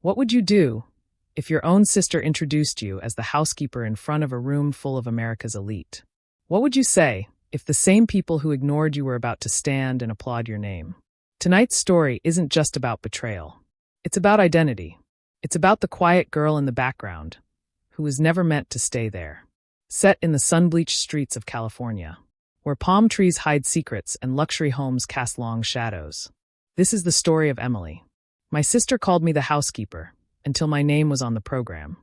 What would you do if your own sister introduced you as the housekeeper in front of a room full of America's elite? What would you say if the same people who ignored you were about to stand and applaud your name? Tonight's story isn't just about betrayal. It's about identity. It's about the quiet girl in the background who was never meant to stay there. Set in the sun-bleached streets of California, where palm trees hide secrets and luxury homes cast long shadows. This is the story of Emily. My sister called me the housekeeper until my name was on the program.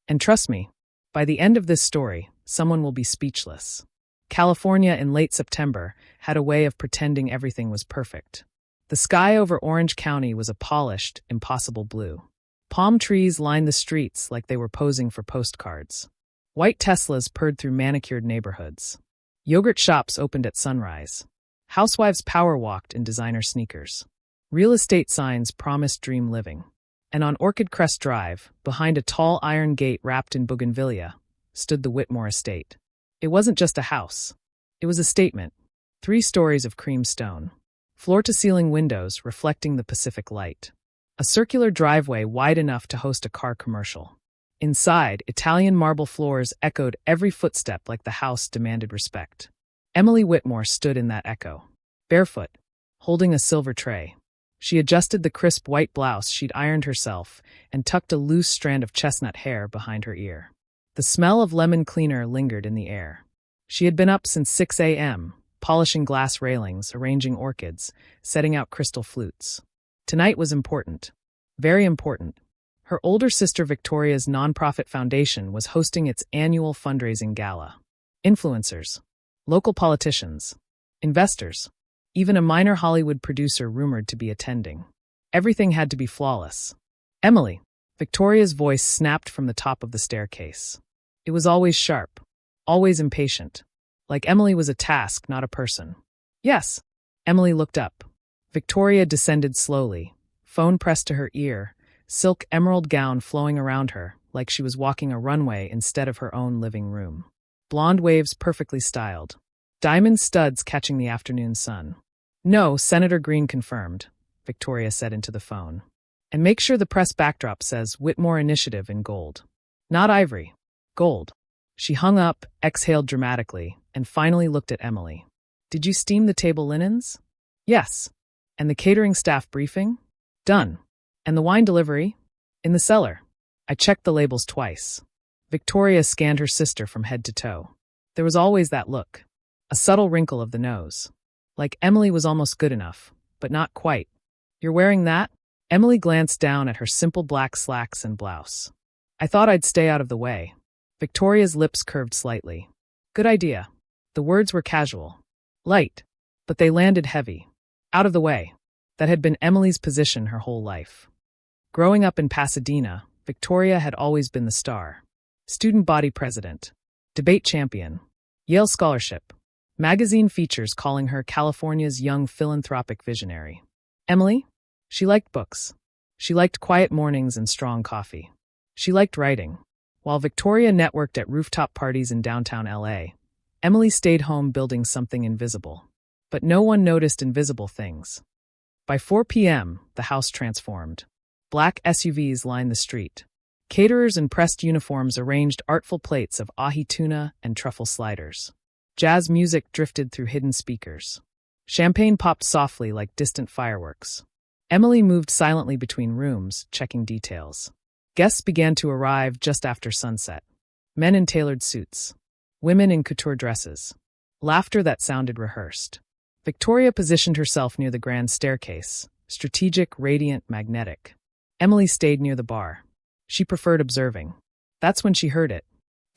And trust me, by the end of this story, someone will be speechless. California in late September had a way of pretending everything was perfect. The sky over Orange County was a polished, impossible blue. Palm trees lined the streets like they were posing for postcards. White Teslas purred through manicured neighborhoods. Yogurt shops opened at sunrise. Housewives power-walked in designer sneakers. Real estate signs promised dream living. And on Orchid Crest Drive, behind a tall iron gate wrapped in bougainvillea, stood the Whitmore estate. It wasn't just a house. It was a statement. 3 stories of cream stone. Floor-to-ceiling windows reflecting the Pacific light. A circular driveway wide enough to host a car commercial. Inside, Italian marble floors echoed every footstep like the house demanded respect. Emily Whitmore stood in that echo. Barefoot, holding a silver tray. She adjusted the crisp white blouse she'd ironed herself and tucked a loose strand of chestnut hair behind her ear. The smell of lemon cleaner lingered in the air. She had been up since 6 a.m., polishing glass railings, arranging orchids, setting out crystal flutes. Tonight was important. Very important. Her older sister Victoria's nonprofit foundation was hosting its annual fundraising gala. Influencers, local politicians, investors, even a minor Hollywood producer rumored to be attending. Everything had to be flawless. Emily, Victoria's voice snapped from the top of the staircase. It was always sharp, always impatient. Like Emily was a task, not a person. Yes. Emily looked up. Victoria descended slowly, phone pressed to her ear, silk emerald gown flowing around her like she was walking a runway instead of her own living room. Blonde waves perfectly styled. Diamond studs catching the afternoon sun. No, Senator Green confirmed, Victoria said into the phone. And make sure the press backdrop says Whitmore Initiative in gold. Not ivory. Gold. She hung up, exhaled dramatically, and finally looked at Emily. Did you steam the table linens? Yes. And the catering staff briefing? Done. And the wine delivery? In the cellar. I checked the labels twice. Victoria scanned her sister from head to toe. There was always that look. A subtle wrinkle of the nose. Like Emily was almost good enough, but not quite. You're wearing that? Emily glanced down at her simple black slacks and blouse. I thought I'd stay out of the way. Victoria's lips curved slightly. Good idea. The words were casual. Light. But they landed heavy. Out of the way. That had been Emily's position her whole life. Growing up in Pasadena, Victoria had always been the star. Student body president. Debate champion. Yale scholarship. Magazine features calling her California's young philanthropic visionary. Emily? She liked books. She liked quiet mornings and strong coffee. She liked writing. While Victoria networked at rooftop parties in downtown LA, Emily stayed home building something invisible. But no one noticed invisible things. By 4 p.m., the house transformed. Black SUVs lined the street. Caterers in pressed uniforms arranged artful plates of ahi tuna and truffle sliders. Jazz music drifted through hidden speakers. Champagne popped softly like distant fireworks. Emily moved silently between rooms, checking details. Guests began to arrive just after sunset. Men in tailored suits. Women in couture dresses. Laughter that sounded rehearsed. Victoria positioned herself near the grand staircase, strategic, radiant, magnetic. Emily stayed near the bar. She preferred observing. That's when she heard it.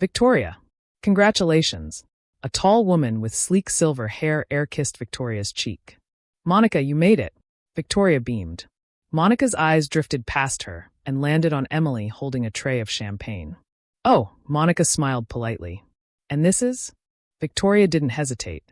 Victoria. Congratulations. A tall woman with sleek silver hair air-kissed Victoria's cheek. Monica, you made it. Victoria beamed. Monica's eyes drifted past her and landed on Emily holding a tray of champagne. Oh, Monica smiled politely. And this is? Victoria didn't hesitate.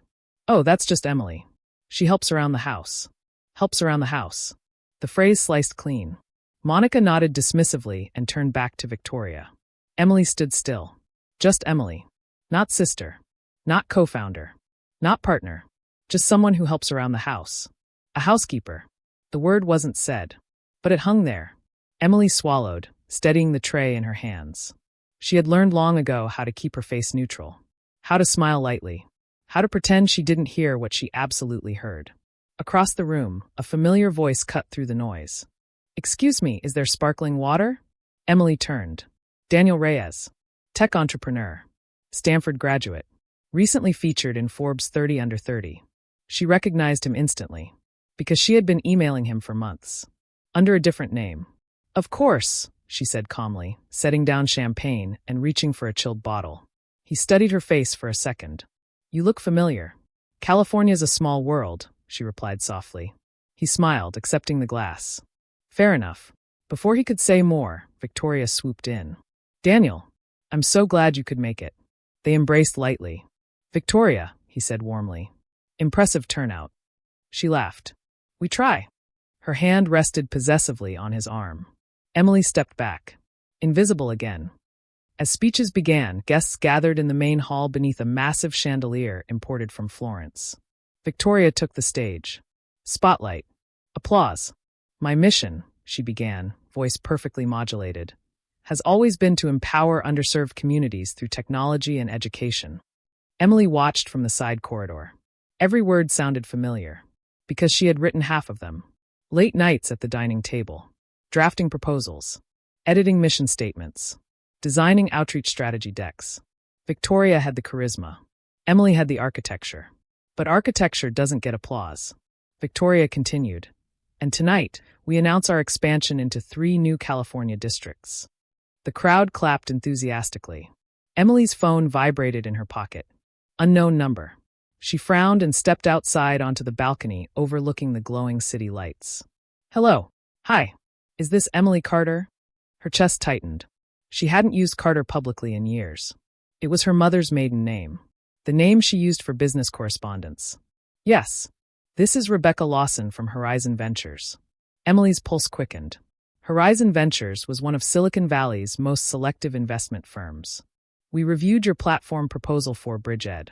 Oh, that's just Emily. She helps around the house. Helps around the house. The phrase sliced clean. Monica nodded dismissively and turned back to Victoria. Emily stood still. Just Emily. Not sister. Not co-founder. Not partner. Just someone who helps around the house. A housekeeper. The word wasn't said. But it hung there. Emily swallowed, steadying the tray in her hands. She had learned long ago how to keep her face neutral, how to smile lightly, how to pretend she didn't hear what she absolutely heard. Across the room, a familiar voice cut through the noise. "Excuse me, is there sparkling water?" Emily turned. Daniel Reyes, tech entrepreneur, Stanford graduate, recently featured in Forbes 30 Under 30. She recognized him instantly, because she had been emailing him for months, under a different name. "Of course," she said calmly, setting down champagne and reaching for a chilled bottle. He studied her face for a second. "You look familiar." "California's a small world," she replied softly. He smiled, accepting the glass. "Fair enough." Before he could say more, Victoria swooped in. "Daniel, I'm so glad you could make it." They embraced lightly. "Victoria," he said warmly. "Impressive turnout." She laughed. "We try." Her hand rested possessively on his arm. Emily stepped back, invisible again. As speeches began, guests gathered in the main hall beneath a massive chandelier imported from Florence. Victoria took the stage. Spotlight. Applause. "My mission," she began, voice perfectly modulated, "has always been to empower underserved communities through technology and education." Emily watched from the side corridor. Every word sounded familiar, because she had written half of them. Late nights at the dining table, drafting proposals, editing mission statements, designing outreach strategy decks. Victoria had the charisma. Emily had the architecture. But architecture doesn't get applause. Victoria continued. "And tonight, we announce our expansion into 3 new California districts." The crowd clapped enthusiastically. Emily's phone vibrated in her pocket. Unknown number. She frowned and stepped outside onto the balcony overlooking the glowing city lights. "Hello. Hi. Is this Emily Carter?" Her chest tightened. She hadn't used Carter publicly in years. It was her mother's maiden name, the name she used for business correspondence. "Yes. This is Rebecca Lawson from Horizon Ventures." Emily's pulse quickened. Horizon Ventures was one of Silicon Valley's most selective investment firms. "We reviewed your platform proposal for BridgeEd.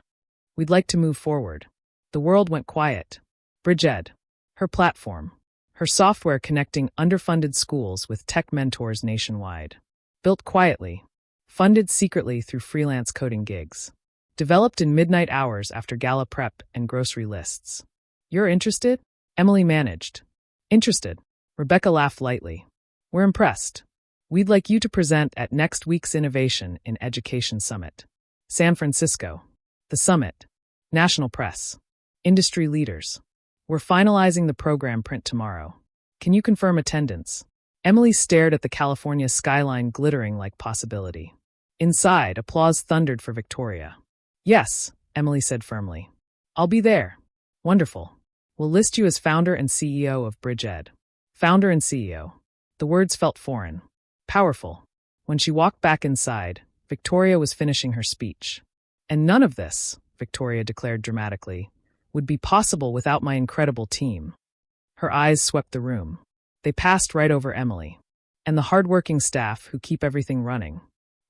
We'd like to move forward." The world went quiet. BridgeEd. Her platform. Her software connecting underfunded schools with tech mentors nationwide. Built quietly. Funded secretly through freelance coding gigs. Developed in midnight hours after gala prep and grocery lists. "You're interested?" Emily managed. "Interested." Rebecca laughed lightly. "We're impressed. We'd like you to present at next week's Innovation in Education Summit. San Francisco. The summit. National press. Industry leaders. We're finalizing the program print tomorrow. Can you confirm attendance?" Emily stared at the California skyline glittering like possibility. Inside, applause thundered for Victoria. "Yes," Emily said firmly. "I'll be there." "Wonderful. We'll list you as founder and CEO of BridgeEd." Founder and CEO. The words felt foreign. Powerful. When she walked back inside, Victoria was finishing her speech. "And none of this," Victoria declared dramatically, "would be possible without my incredible team." Her eyes swept the room. They passed right over Emily. "And the hardworking staff who keep everything running."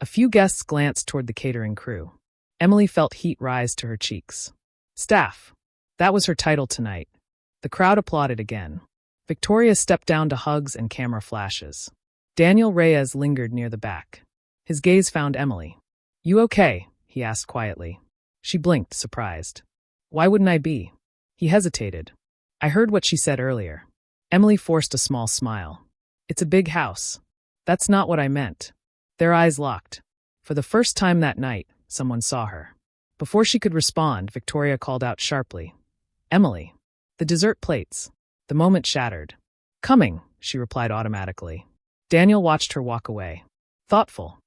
A few guests glanced toward the catering crew. Emily felt heat rise to her cheeks. Staff. That was her title tonight. The crowd applauded again. Victoria stepped down to hugs and camera flashes. Daniel Reyes lingered near the back. His gaze found Emily. "You okay?" he asked quietly. She blinked, surprised. "Why wouldn't I be?" He hesitated. "I heard what she said earlier." Emily forced a small smile. "It's a big house." "That's not what I meant." Their eyes locked. For the first time that night, someone saw her. Before she could respond, Victoria called out sharply. "Emily." "The dessert plates." The moment shattered. "Coming," she replied automatically. Daniel watched her walk away. Thoughtful.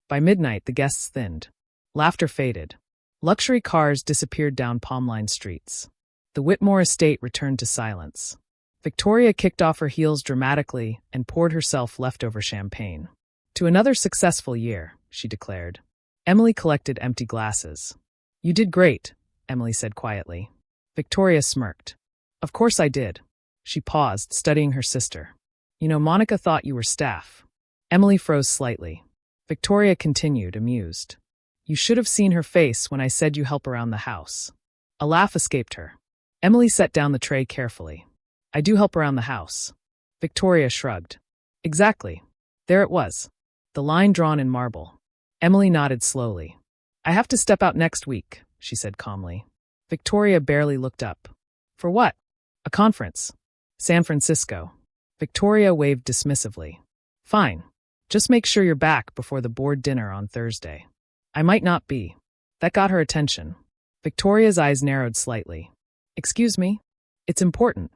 By midnight, the guests thinned. Laughter faded. Luxury cars disappeared down palm-lined streets. The Whitmore estate returned to silence. Victoria kicked off her heels dramatically and poured herself leftover champagne. "To another successful year," she declared. Emily collected empty glasses. "You did great," Emily said quietly. Victoria smirked. "Of course I did." She paused, studying her sister. "You know, Monica thought you were staff." Emily froze slightly. Victoria continued, amused. "You should have seen her face when I said you help around the house." A laugh escaped her. Emily set down the tray carefully. "I do help around the house." Victoria shrugged. Exactly. There it was. The line drawn in marble. Emily nodded slowly. I have to step out next week, she said calmly. Victoria barely looked up. For what? A conference. San Francisco. Victoria waved dismissively. Fine. Just make sure you're back before the board dinner on Thursday. I might not be. That got her attention. Victoria's eyes narrowed slightly. Excuse me? It's important.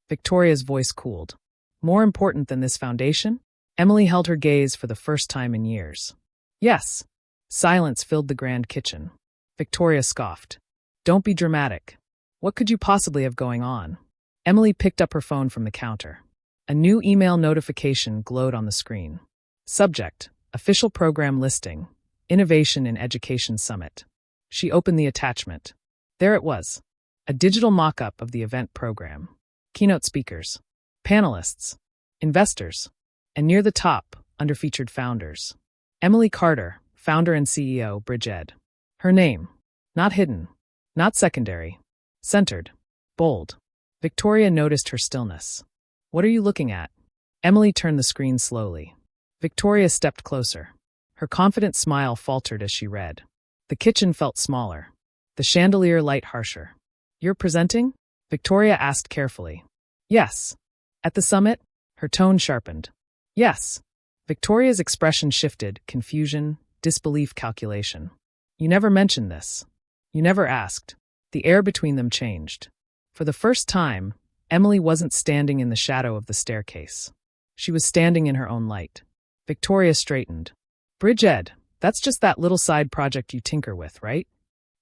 Victoria's voice cooled. More important than this foundation? Emily held her gaze for the first time in years. Yes. Silence filled the grand kitchen. Victoria scoffed. Don't be dramatic. What could you possibly have going on? Emily picked up her phone from the counter. A new email notification glowed on the screen. Subject: Official Program Listing, Innovation in Education Summit. She opened the attachment. There it was. A digital mock-up of the event program. Keynote speakers, panelists, investors, and near the top, underfeatured founders. Emily Carter, founder and CEO, Bridged. Her name. Not hidden. Not secondary. Centered. Bold. Victoria noticed her stillness. What are you looking at? Emily turned the screen slowly. Victoria stepped closer. Her confident smile faltered as she read. The kitchen felt smaller. The chandelier light harsher. You're presenting? Victoria asked carefully. Yes. At the summit? Her tone sharpened. Yes. Victoria's expression shifted, confusion, disbelief, calculation. You never mentioned this. You never asked. The air between them changed. For the first time, Emily wasn't standing in the shadow of the staircase. She was standing in her own light. Victoria straightened. Bridged, that's just that little side project you tinker with, right?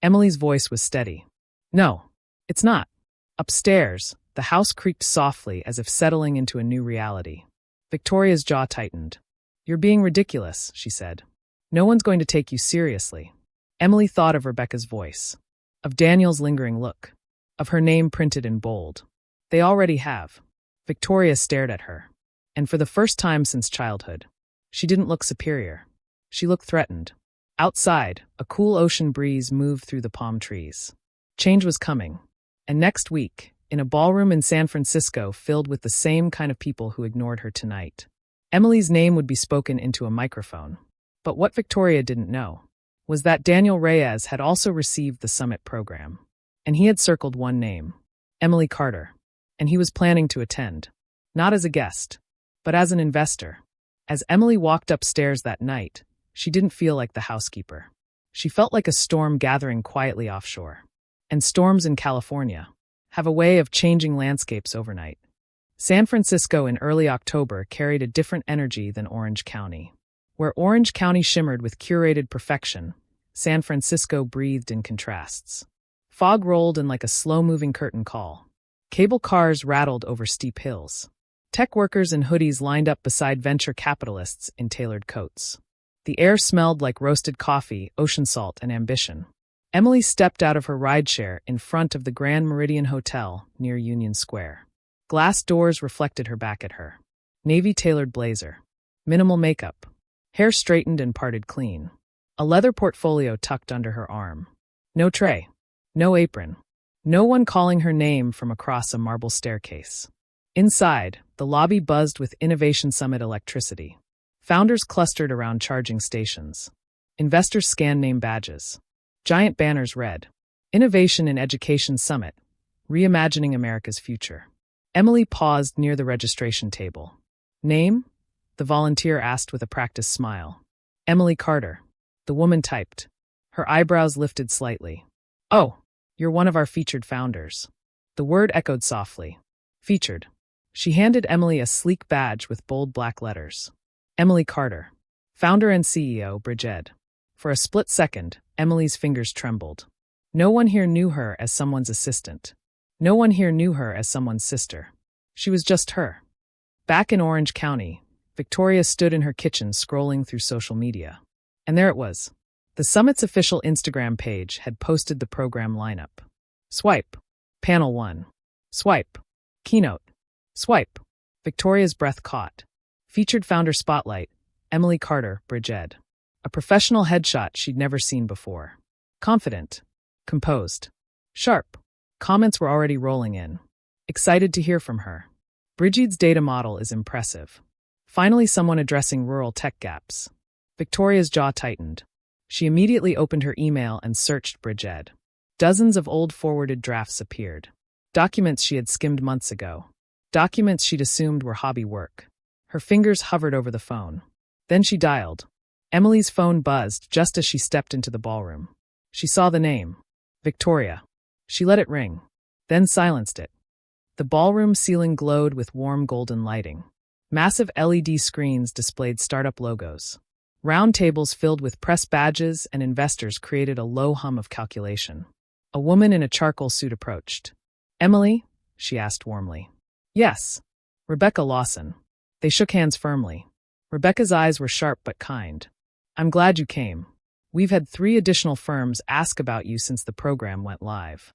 Emily's voice was steady. No, it's not. Upstairs, the house creaked softly as if settling into a new reality. Victoria's jaw tightened. You're being ridiculous, she said. No one's going to take you seriously. Emily thought of Rebecca's voice, of Daniel's lingering look, of her name printed in bold. They already have. Victoria stared at her. And for the first time since childhood, she didn't look superior. She looked threatened. Outside, a cool ocean breeze moved through the palm trees. Change was coming. And next week, in a ballroom in San Francisco filled with the same kind of people who ignored her tonight, Emily's name would be spoken into a microphone. But what Victoria didn't know was that Daniel Reyes had also received the summit program. And he had circled one name, Emily Carter. And he was planning to attend, not as a guest, but as an investor. As Emily walked upstairs that night, she didn't feel like the housekeeper. She felt like a storm gathering quietly offshore. And storms in California have a way of changing landscapes overnight. San Francisco in early October carried a different energy than Orange County. Where Orange County shimmered with curated perfection, San Francisco breathed in contrasts. Fog rolled in like a slow-moving curtain call. Cable cars rattled over steep hills. Tech workers in hoodies lined up beside venture capitalists in tailored coats. The air smelled like roasted coffee, ocean salt, and ambition. Emily stepped out of her rideshare in front of the Grand Meridian Hotel near Union Square. Glass doors reflected her back at her. Navy-tailored blazer. Minimal makeup. Hair straightened and parted clean. A leather portfolio tucked under her arm. No tray. No apron. No one calling her name from across a marble staircase. Inside, the lobby buzzed with Innovation Summit electricity. Founders clustered around charging stations. Investors scanned name badges. Giant banners read, Innovation in Education Summit, Reimagining America's Future. Emily paused near the registration table. Name? The volunteer asked with a practiced smile. Emily Carter. The woman typed. Her eyebrows lifted slightly. Oh, you're one of our featured founders. The word echoed softly. Featured. She handed Emily a sleek badge with bold black letters. Emily Carter. Founder and CEO, Bridged. For a split second, Emily's fingers trembled. No one here knew her as someone's assistant. No one here knew her as someone's sister. She was just her. Back in Orange County, Victoria stood in her kitchen scrolling through social media. And there it was. The summit's official Instagram page had posted the program lineup. Swipe. Panel 1. Swipe. Keynote. Swipe. Victoria's breath caught. Featured founder spotlight. Emily Carter, Bridged. A professional headshot she'd never seen before. Confident. Composed. Sharp. Comments were already rolling in. Excited to hear from her. Bridget's data model is impressive. Finally, someone addressing rural tech gaps. Victoria's jaw tightened. She immediately opened her email and searched Bridget. Dozens of old forwarded drafts appeared. Documents she had skimmed months ago. Documents she'd assumed were hobby work. Her fingers hovered over the phone. Then she dialed. Emily's phone buzzed just as she stepped into the ballroom. She saw the name. Victoria. She let it ring, then silenced it. The ballroom ceiling glowed with warm golden lighting. Massive LED screens displayed startup logos. Round tables filled with press badges and investors created a low hum of calculation. A woman in a charcoal suit approached. "Emily?" she asked warmly. "Yes. Rebecca Lawson." They shook hands firmly. Rebecca's eyes were sharp but kind. "I'm glad you came. We've had 3 additional firms ask about you since the program went live."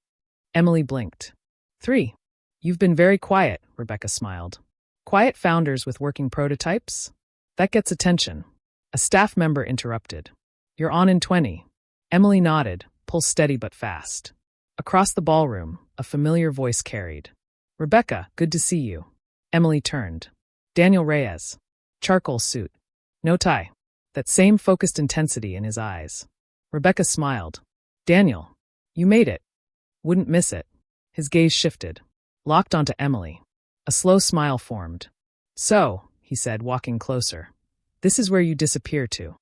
Emily blinked. 3? You've been very quiet," Rebecca smiled. "Quiet founders with working prototypes? That gets attention." A staff member interrupted. "You're on in 20. Emily nodded, pulse steady but fast. Across the ballroom, a familiar voice carried. "Rebecca, good to see you." Emily turned. Daniel Reyes. Charcoal suit. No tie. That same focused intensity in his eyes. Rebecca smiled. "Daniel, you made it. Wouldn't miss it." His gaze shifted. Locked onto Emily. A slow smile formed. "So," he said, walking closer. "This is where you disappear to."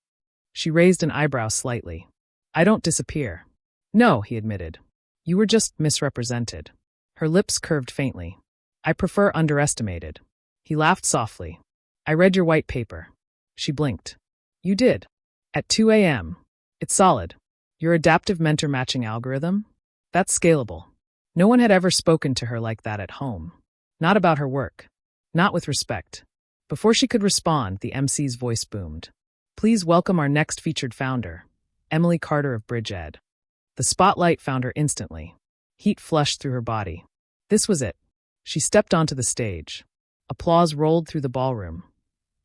She raised an eyebrow slightly. "I don't disappear." "No," he admitted. "You were just misrepresented." Her lips curved faintly. "I prefer underestimated." He laughed softly. "I read your white paper." She blinked. "You did? At 2 a.m. It's solid. Your adaptive mentor matching algorithm? That's scalable." No one had ever spoken to her like that at home. Not about her work. Not with respect. Before she could respond, the MC's voice boomed. "Please welcome our next featured founder, Emily Carter of Bridget." The spotlight found her instantly. Heat flushed through her body. This was it. She stepped onto the stage. Applause rolled through the ballroom.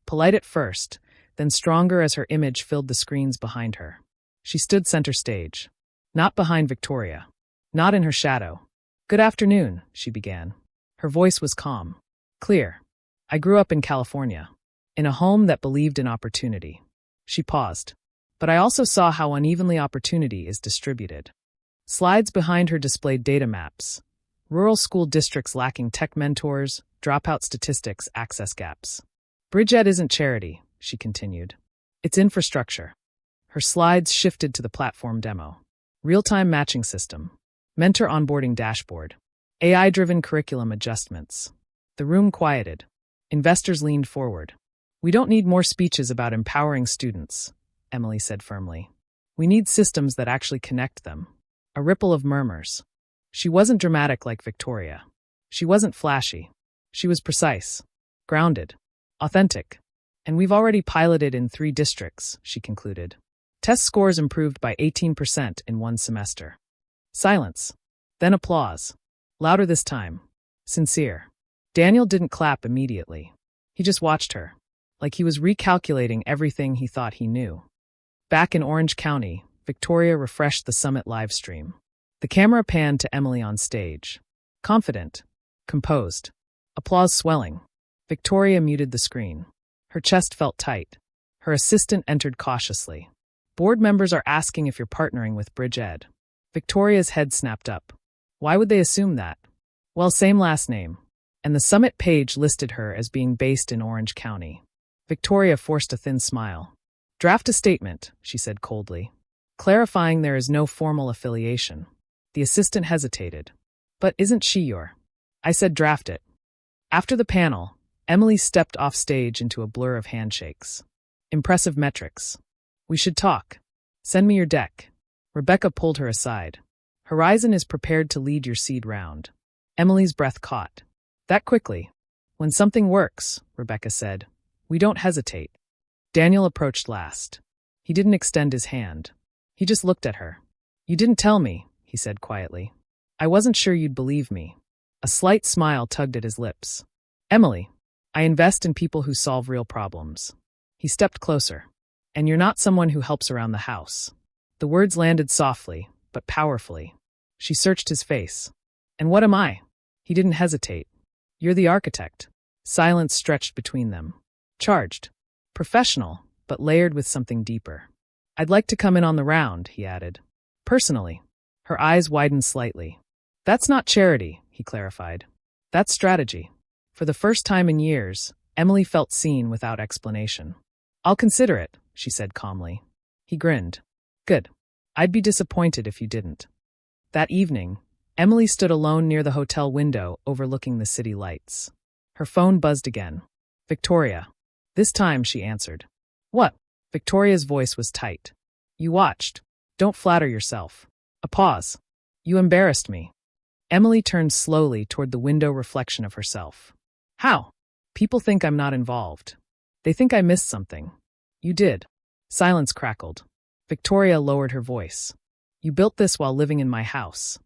Polite at first, then stronger as her image filled the screens behind her. She stood center stage. Not behind Victoria. Not in her shadow. "Good afternoon," she began. Her voice was calm. Clear. "I grew up in California. In a home that believed in opportunity." She paused. "But I also saw how unevenly opportunity is distributed." Slides behind her displayed data maps. Rural school districts lacking tech mentors, dropout statistics, access gaps. "Bridget isn't charity," she continued. "It's infrastructure." Her slides shifted to the platform demo. Real-time matching system. Mentor onboarding dashboard. AI-driven curriculum adjustments. The room quieted. Investors leaned forward. "We don't need more speeches about empowering students," Emily said firmly. "We need systems that actually connect them." A ripple of murmurs. She wasn't dramatic like Victoria. She wasn't flashy. She was precise. Grounded. Authentic. "And we've already piloted in 3 districts," she concluded. "Test scores improved by 18% in 1 semester." Silence. Then applause. Louder this time. Sincere. Daniel didn't clap immediately. He just watched her, like he was recalculating everything he thought he knew. Back in Orange County, Victoria refreshed the summit livestream. The camera panned to Emily on stage. Confident. Composed. Applause swelling. Victoria muted the screen. Her chest felt tight. Her assistant entered cautiously. "Board members are asking if you're partnering with Bridget." Victoria's head snapped up. Why would they assume that? Well, same last name. And the summit page listed her as being based in Orange County. Victoria forced a thin smile. "Draft a statement," she said coldly, clarifying there is no formal affiliation. The assistant hesitated. "But isn't she your—" "I said draft it." After the panel, Emily stepped off stage into a blur of handshakes. "Impressive metrics. We should talk. Send me your deck." Rebecca pulled her aside. "Horizon is prepared to lead your seed round." Emily's breath caught. "That quickly?" "When something works," Rebecca said, "we don't hesitate." Daniel approached last. He didn't extend his hand. He just looked at her. "You didn't tell me," he said quietly. "I wasn't sure you'd believe me." A slight smile tugged at his lips. "Emily, I invest in people who solve real problems." He stepped closer. "And you're not someone who helps around the house." The words landed softly, but powerfully. She searched his face. "And what am I?" He didn't hesitate. "You're the architect." Silence stretched between them. Charged. Professional, but layered with something deeper. I'd like to come in on the round, he added. Personally. Her eyes widened slightly. That's not charity, he clarified. That's strategy. For the first time in years, Emily felt seen without explanation. I'll consider it, she said calmly. He grinned. Good. I'd be disappointed if you didn't. That evening, Emily stood alone near the hotel window overlooking the city lights. Her phone buzzed again. Victoria. This time she answered. What? Victoria's voice was tight. You watched. Don't flatter yourself. A pause. You embarrassed me. Emily turned slowly toward the window reflection of herself. How? People think I'm not involved. They think I missed something. You did. Silence crackled. Victoria lowered her voice. You built this while living in my house.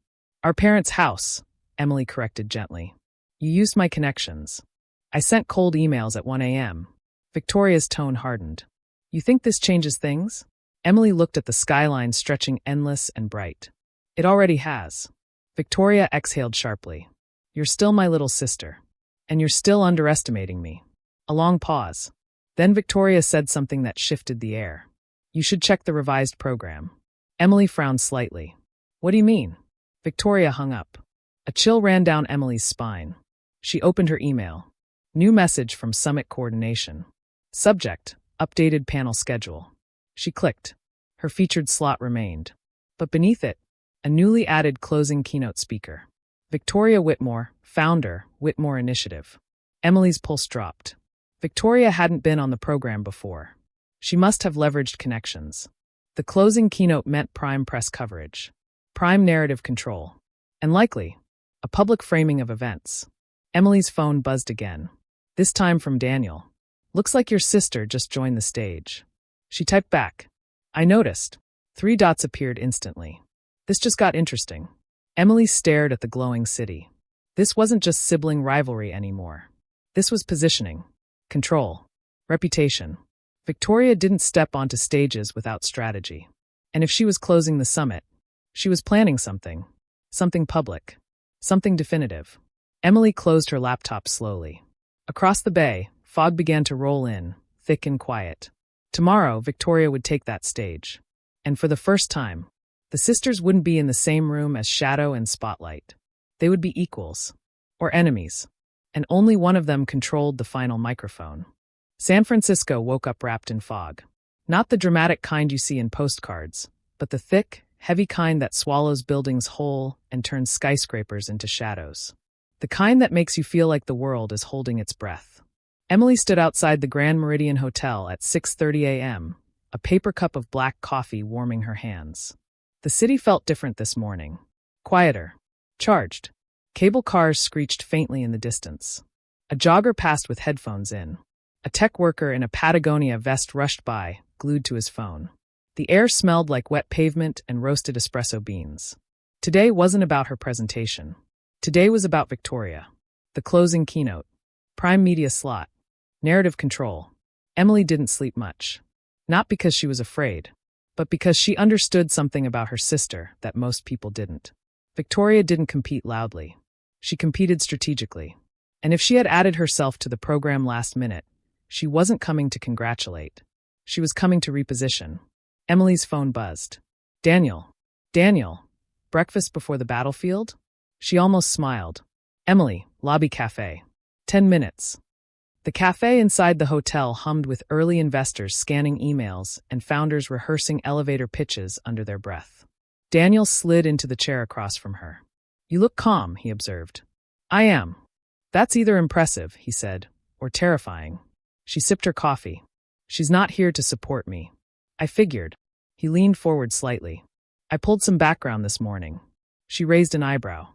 Our parents' house, Emily corrected gently. You used my connections. I sent cold emails at 1 a.m. Victoria's tone hardened. You think this changes things? Emily looked at the skyline stretching endless and bright. It already has. Victoria exhaled sharply. You're still my little sister. And you're still underestimating me. A long pause. Then Victoria said something that shifted the air. You should check the revised program. Emily frowned slightly. What do you mean? Victoria hung up. A chill ran down Emily's spine. She opened her email. New message from Summit Coordination. Subject, updated panel schedule. She clicked. Her featured slot remained. But beneath it, a newly added closing keynote speaker. Victoria Whitmore, founder, Whitmore Initiative. Emily's pulse dropped. Victoria hadn't been on the program before. She must have leveraged connections. The closing keynote meant prime press coverage. Prime narrative control. And likely, a public framing of events. Emily's phone buzzed again. This time from Daniel. Looks like your sister just joined the stage. She typed back. I noticed. 3 dots appeared instantly. This just got interesting. Emily stared at the glowing city. This wasn't just sibling rivalry anymore. This was positioning. Control. Reputation. Victoria didn't step onto stages without strategy. And if she was closing the summit, she was planning something. Something public. Something definitive. Emily closed her laptop slowly. Across the bay, fog began to roll in, thick and quiet. Tomorrow, Victoria would take that stage. And for the first time, the sisters wouldn't be in the same room as Shadow and Spotlight. They would be equals. Or enemies. And only one of them controlled the final microphone. San Francisco woke up wrapped in fog. Not the dramatic kind you see in postcards, but the thick, heavy kind that swallows buildings whole and turns skyscrapers into shadows. The kind that makes you feel like the world is holding its breath. Emily stood outside the Grand Meridian Hotel at 6:30 a.m., a paper cup of black coffee warming her hands. The city felt different this morning. Quieter. Charged. Cable cars screeched faintly in the distance. A jogger passed with headphones in. A tech worker in a Patagonia vest rushed by, glued to his phone. The air smelled like wet pavement and roasted espresso beans. Today wasn't about her presentation. Today was about Victoria. The closing keynote. Prime media slot. Narrative control. Emily didn't sleep much. Not because she was afraid, but because she understood something about her sister that most people didn't. Victoria didn't compete loudly. She competed strategically. And if she had added herself to the program last minute, she wasn't coming to congratulate. She was coming to reposition. Emily's phone buzzed. Daniel. Daniel. Breakfast before the battlefield? She almost smiled. Emily, lobby cafe. 10 minutes. The cafe inside the hotel hummed with early investors scanning emails and founders rehearsing elevator pitches under their breath. Daniel slid into the chair across from her. You look calm, he observed. I am. That's either impressive, he said, or terrifying. She sipped her coffee. She's not here to support me. I figured. He leaned forward slightly. I pulled some background this morning. She raised an eyebrow.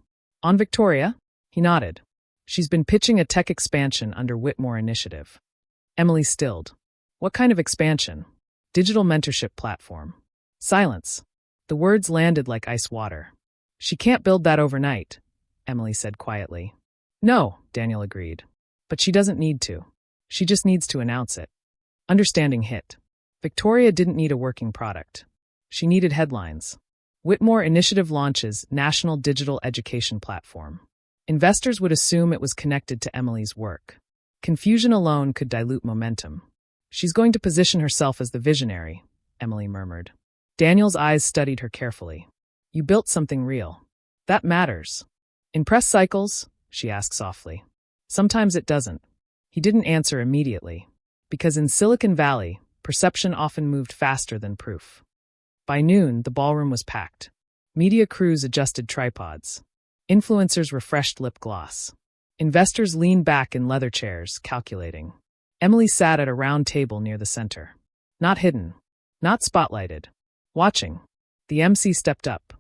On Victoria? He nodded. She's been pitching a tech expansion under Whitmore Initiative. Emily stilled. What kind of expansion? Digital mentorship platform. Silence. The words landed like ice water. She can't build that overnight, Emily said quietly. No, Daniel agreed. But she doesn't need to. She just needs to announce it. Understanding hit. Victoria didn't need a working product. She needed headlines. Whitmore Initiative launches National Digital Education Platform. Investors would assume it was connected to Emily's work. Confusion alone could dilute momentum. She's going to position herself as the visionary, Emily murmured. Daniel's eyes studied her carefully. You built something real. That matters. In press cycles? She asked softly. Sometimes it doesn't. He didn't answer immediately, because in Silicon Valley, perception often moved faster than proof. By noon, the ballroom was packed. Media crews adjusted tripods. Influencers refreshed lip gloss. Investors leaned back in leather chairs, calculating. Emily sat at a round table near the center. Not hidden. Not spotlighted. Watching. The MC stepped up.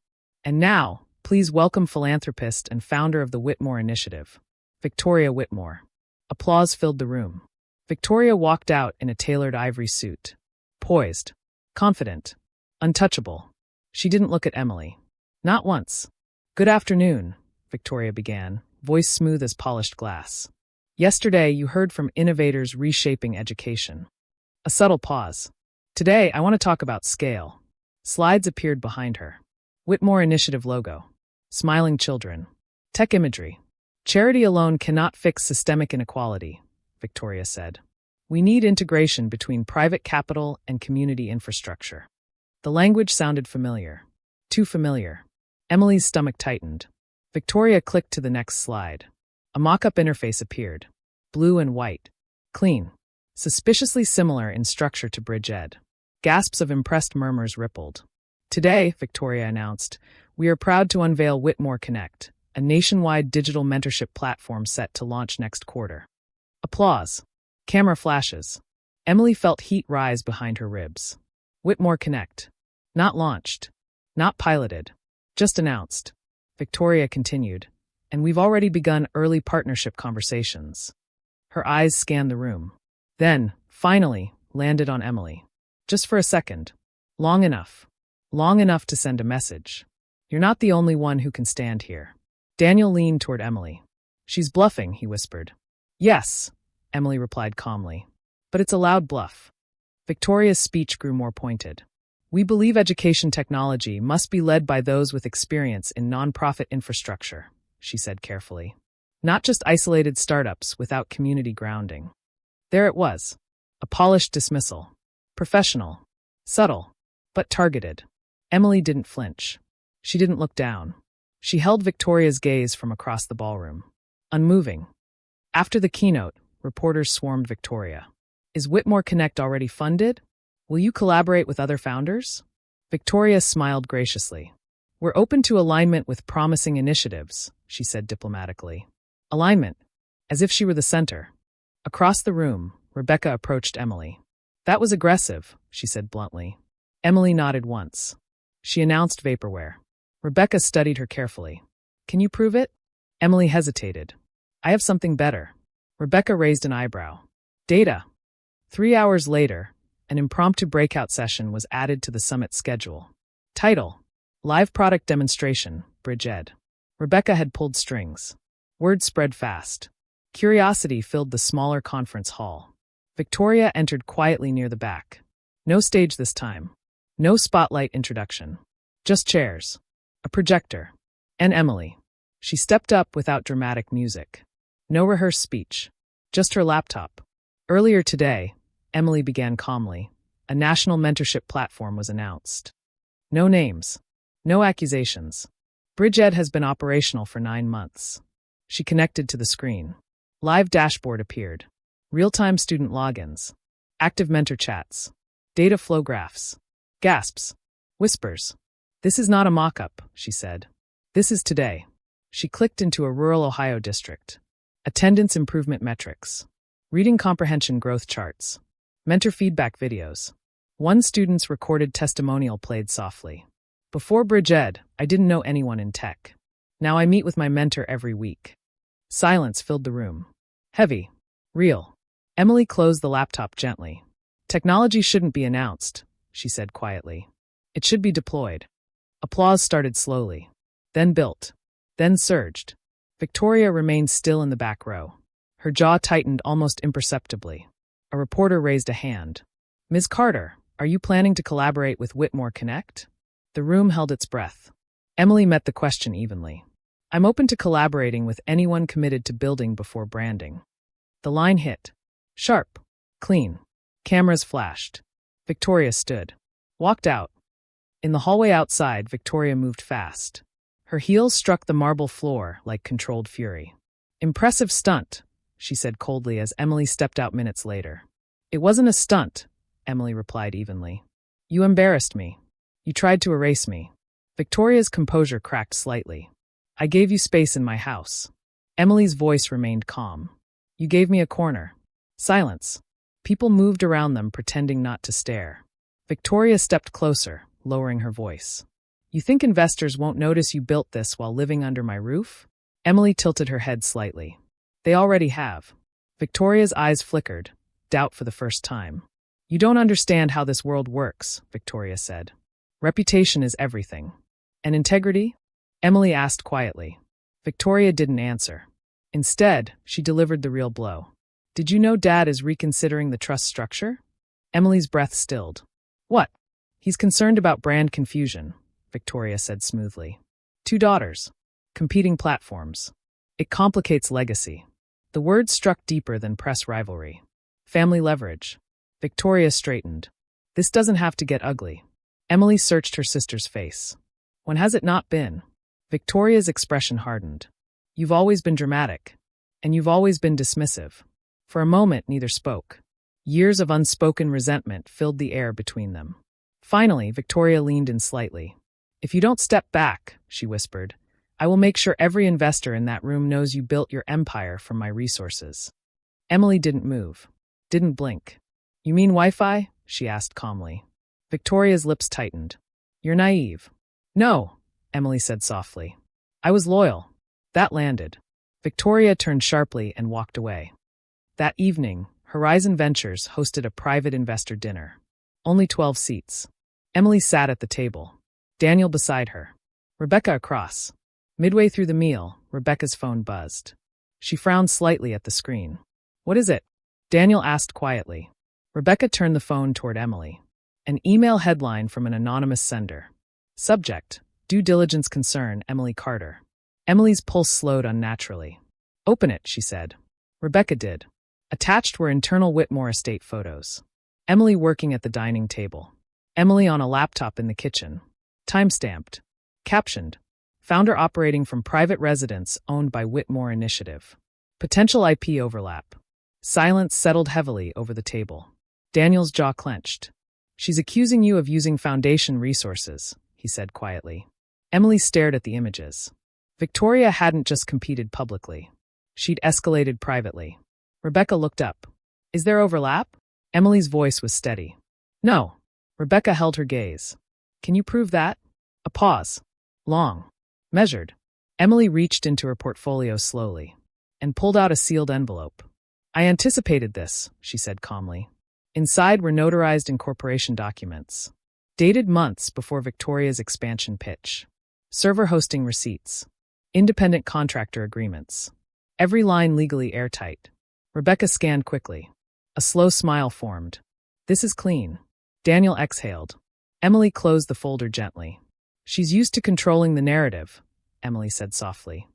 And now, please welcome philanthropist and founder of the Whitmore Initiative, Victoria Whitmore. Applause filled the room. Victoria walked out in a tailored ivory suit. Poised. Confident. Untouchable. She didn't look at Emily. Not once. Good afternoon, Victoria began, voice smooth as polished glass. Yesterday, you heard from innovators reshaping education. A subtle pause. Today, I want to talk about scale. Slides appeared behind her. Whitmore Initiative logo. Smiling children. Tech imagery. Charity alone cannot fix systemic inequality, Victoria said. We need integration between private capital and community infrastructure. The language sounded familiar. Too familiar. Emily's stomach tightened. Victoria clicked to the next slide. A mock-up interface appeared. Blue and white. Clean. Suspiciously similar in structure to BridgeEd. Gasps of impressed murmurs rippled. Today, Victoria announced, we are proud to unveil Whitmore Connect, a nationwide digital mentorship platform set to launch next quarter. Applause. Camera flashes. Emily felt heat rise behind her ribs. Whitmore Connect. Not launched. Not piloted. Just announced. Victoria continued. And we've already begun early partnership conversations. Her eyes scanned the room. Then, finally, landed on Emily. Just for a second. Long enough. Long enough to send a message. You're not the only one who can stand here. Daniel leaned toward Emily. She's bluffing, he whispered. Yes, Emily replied calmly. But it's a loud bluff. Victoria's speech grew more pointed. We believe education technology must be led by those with experience in nonprofit infrastructure, she said carefully. Not just isolated startups without community grounding. There it was. A polished dismissal. Professional. Subtle. But targeted. Emily didn't flinch. She didn't look down. She held Victoria's gaze from across the ballroom. Unmoving. After the keynote, reporters swarmed Victoria. Is Whitmore Connect already funded? Will you collaborate with other founders? Victoria smiled graciously. We're open to alignment with promising initiatives, she said diplomatically. Alignment. As if she were the center. Across the room, Rebecca approached Emily. That was aggressive, she said bluntly. Emily nodded once. She announced vaporware. Rebecca studied her carefully. Can you prove it? Emily hesitated. I have something better. Rebecca raised an eyebrow. Data. 3 hours later, an impromptu breakout session was added to the summit schedule. Title: Live Product Demonstration, BridgeEd. Rebecca had pulled strings. Word spread fast. Curiosity filled the smaller conference hall. Victoria entered quietly near the back. No stage this time. No spotlight introduction. Just chairs. A projector. And Emily. She stepped up without dramatic music. No rehearsed speech. Just her laptop. Earlier today, Emily began calmly. A national mentorship platform was announced. No names. No accusations. BridgeEd has been operational for 9 months. She connected to the screen. Live dashboard appeared. Real-time student logins. Active mentor chats. Data flow graphs. Gasps. Whispers. This is not a mock-up, she said. This is today. She clicked into a rural Ohio district. Attendance improvement metrics. Reading comprehension growth charts. Mentor feedback videos. One student's recorded testimonial played softly. Before BridgeEd, I didn't know anyone in tech. Now I meet with my mentor every week. Silence filled the room. Heavy. Real. Emily closed the laptop gently. Technology shouldn't be announced, she said quietly. It should be deployed. Applause started slowly. Then built. Then surged. Victoria remained still in the back row. Her jaw tightened almost imperceptibly. A reporter raised a hand. Ms. Carter, are you planning to collaborate with Whitmore Connect? The room held its breath. Emily met the question evenly. I'm open to collaborating with anyone committed to building before branding. The line hit. Sharp. Clean. Cameras flashed. Victoria stood. Walked out. In the hallway outside, Victoria moved fast. Her heels struck the marble floor like controlled fury. Impressive stunt, she said coldly as Emily stepped out minutes later. It wasn't a stunt, Emily replied evenly. You embarrassed me. You tried to erase me. Victoria's composure cracked slightly. I gave you space in my house. Emily's voice remained calm. You gave me a corner. Silence. People moved around them, pretending not to stare. Victoria stepped closer, lowering her voice. You think investors won't notice you built this while living under my roof? Emily tilted her head slightly. They already have. Victoria's eyes flickered, doubt for the first time. You don't understand how this world works, Victoria said. Reputation is everything. And integrity? Emily asked quietly. Victoria didn't answer. Instead, she delivered the real blow. Did you know Dad is reconsidering the trust structure? Emily's breath stilled. What? He's concerned about brand confusion, Victoria said smoothly. 2 daughters. Competing platforms. It complicates legacy. The word struck deeper than press rivalry. Family leverage. Victoria straightened. This doesn't have to get ugly. Emily searched her sister's face. When has it not been? Victoria's expression hardened. You've always been dramatic. And you've always been dismissive. For a moment, neither spoke. Years of unspoken resentment filled the air between them. Finally, Victoria leaned in slightly. If you don't step back, she whispered, I will make sure every investor in that room knows you built your empire from my resources. Emily didn't move. Didn't blink. You mean Wi-Fi? She asked calmly. Victoria's lips tightened. You're naive. No, Emily said softly. I was loyal. That landed. Victoria turned sharply and walked away. That evening, Horizon Ventures hosted a private investor dinner. Only 12 seats. Emily sat at the table. Daniel beside her. Rebecca across. Midway through the meal, Rebecca's phone buzzed. She frowned slightly at the screen. What is it? Daniel asked quietly. Rebecca turned the phone toward Emily. An email headline from an anonymous sender. Subject, Due Diligence Concern, Emily Carter. Emily's pulse slowed unnaturally. Open it, she said. Rebecca did. Attached were internal Whitmore estate photos. Emily working at the dining table. Emily on a laptop in the kitchen. Timestamped. Captioned. Founder operating from private residence owned by Whitmore Initiative. Potential IP overlap. Silence settled heavily over the table. Daniel's jaw clenched. She's accusing you of using foundation resources, he said quietly. Emily stared at the images. Victoria hadn't just competed publicly. She'd escalated privately. Rebecca looked up. Is there overlap? Emily's voice was steady. No. Rebecca held her gaze. Can you prove that? A pause. Long. Measured. Emily reached into her portfolio slowly and pulled out a sealed envelope. I anticipated this, she said calmly. Inside were notarized incorporation documents, dated months before Victoria's expansion pitch. Server hosting receipts. Independent contractor agreements. Every line legally airtight. Rebecca scanned quickly. A slow smile formed. This is clean. Daniel exhaled. Emily closed the folder gently. She's used to controlling the narrative, Emily said softly.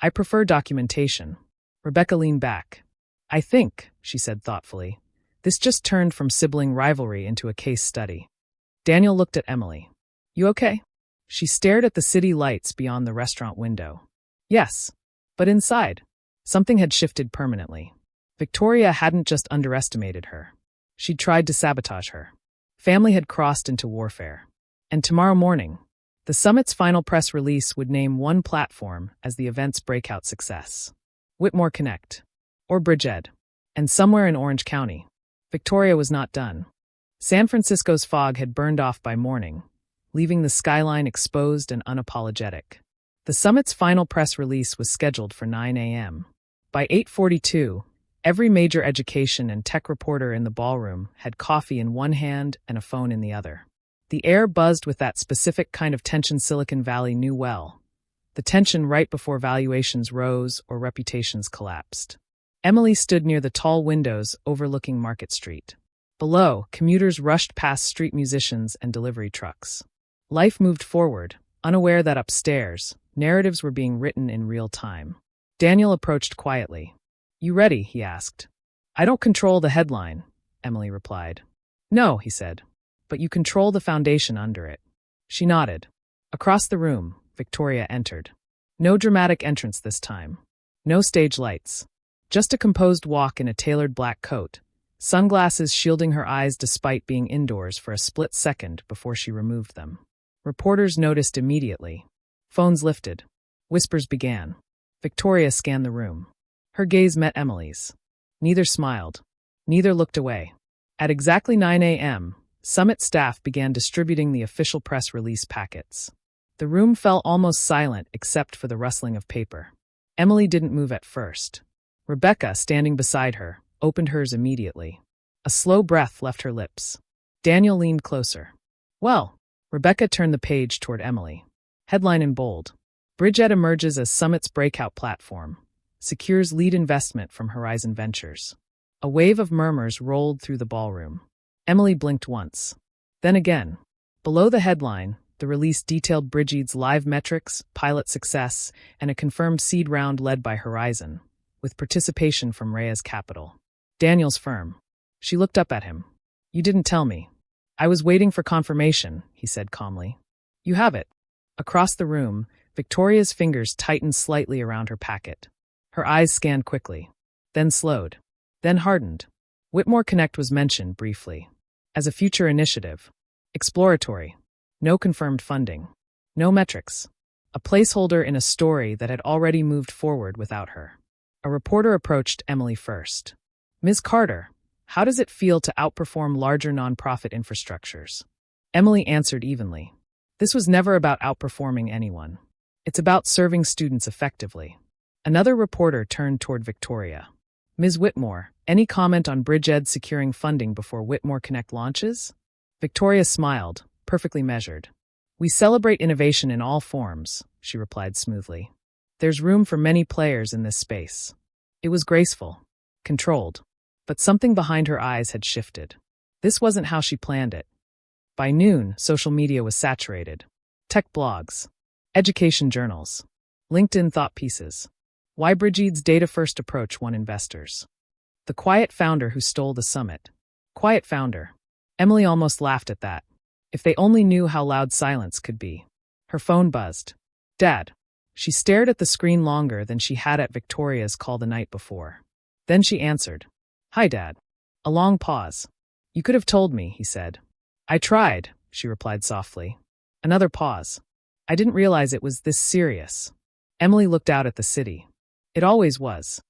I prefer documentation. Rebecca leaned back. I think, she said thoughtfully, this just turned from sibling rivalry into a case study. Daniel looked at Emily. You okay? She stared at the city lights beyond the restaurant window. Yes, but inside, something had shifted permanently. Victoria hadn't just underestimated her. She'd tried to sabotage her. Family had crossed into warfare. And tomorrow morning, the summit's final press release would name one platform as the event's breakout success. Whitmore Connect. Or Bridgehead. And somewhere in Orange County. Victoria was not done. San Francisco's fog had burned off by morning, leaving the skyline exposed and unapologetic. The summit's final press release was scheduled for 9 a.m. By 8:42, every major education and tech reporter in the ballroom had coffee in one hand and a phone in the other. The air buzzed with that specific kind of tension Silicon Valley knew well. The tension right before valuations rose or reputations collapsed. Emily stood near the tall windows overlooking Market Street. Below, commuters rushed past street musicians and delivery trucks. Life moved forward, unaware that upstairs, narratives were being written in real time. Daniel approached quietly. You ready? He asked. I don't control the headline, Emily replied. No, he said, but you control the foundation under it. She nodded. Across the room, Victoria entered. No dramatic entrance this time. No stage lights. Just a composed walk in a tailored black coat, sunglasses shielding her eyes despite being indoors for a split second before she removed them. Reporters noticed immediately. Phones lifted. Whispers began. Victoria scanned the room. Her gaze met Emily's. Neither smiled. Neither looked away. At exactly 9 a.m., Summit staff began distributing the official press release packets. The room fell almost silent except for the rustling of paper. Emily didn't move at first. Rebecca, standing beside her, opened hers immediately. A slow breath left her lips. Daniel leaned closer. Well, Rebecca turned the page toward Emily. Headline in bold. Bridget emerges as Summit's breakout platform. Secures lead investment from Horizon Ventures. A wave of murmurs rolled through the ballroom. Emily blinked once. Then again. Below the headline, the release detailed Brigid's live metrics, pilot success, and a confirmed seed round led by Horizon, with participation from Reyes Capital. Daniel's firm. She looked up at him. You didn't tell me. I was waiting for confirmation, he said calmly. You have it. Across the room, Victoria's fingers tightened slightly around her packet. Her eyes scanned quickly, then slowed, then hardened. Whitmore Connect was mentioned briefly. As a future initiative. Exploratory. No confirmed funding. No metrics. A placeholder in a story that had already moved forward without her. A reporter approached Emily first. Ms. Carter, how does it feel to outperform larger nonprofit infrastructures? Emily answered evenly. This was never about outperforming anyone. It's about serving students effectively. Another reporter turned toward Victoria. Ms. Whitmore, any comment on Bridget securing funding before Whitmore Connect launches? Victoria smiled, perfectly measured. We celebrate innovation in all forms, she replied smoothly. There's room for many players in this space. It was graceful, controlled, but something behind her eyes had shifted. This wasn't how she planned it. By noon, social media was saturated. Tech blogs, education journals, LinkedIn thought pieces. Why Brigid's data-first approach won investors. The quiet founder who stole the summit. Quiet founder. Emily almost laughed at that. If they only knew how loud silence could be. Her phone buzzed. Dad. She stared at the screen longer than she had at Victoria's call the night before. Then she answered. Hi, Dad. A long pause. You could have told me, he said. I tried, she replied softly. Another pause. I didn't realize it was this serious. Emily looked out at the city. It always was.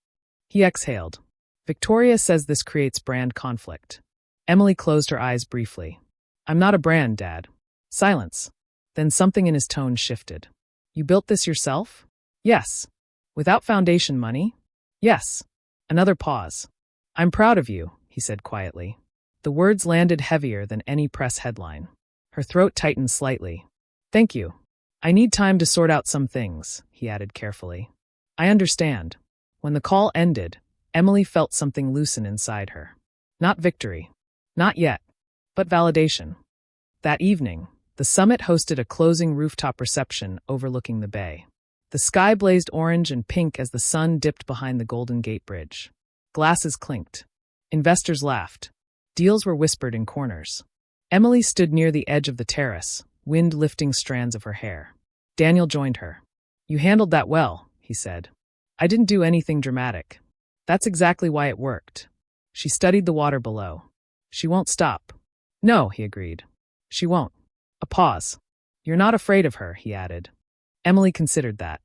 He exhaled. Victoria says this creates brand conflict. Emily closed her eyes briefly. I'm not a brand, Dad. Silence. Then something in his tone shifted. You built this yourself? Yes. Without foundation money? Yes. Another pause. I'm proud of you, he said quietly. The words landed heavier than any press headline. Her throat tightened slightly. Thank you. I need time to sort out some things, he added carefully. I understand. When the call ended, Emily felt something loosen inside her. Not victory. Not yet. But validation. That evening, the summit hosted a closing rooftop reception overlooking the bay. The sky blazed orange and pink as the sun dipped behind the Golden Gate Bridge. Glasses clinked. Investors laughed. Deals were whispered in corners. Emily stood near the edge of the terrace, wind lifting strands of her hair. Daniel joined her. You handled that well, he said. I didn't do anything dramatic. That's exactly why it worked. She studied the water below. She won't stop. No, he agreed. She won't. A pause. You're not afraid of her, he added. Emily considered that.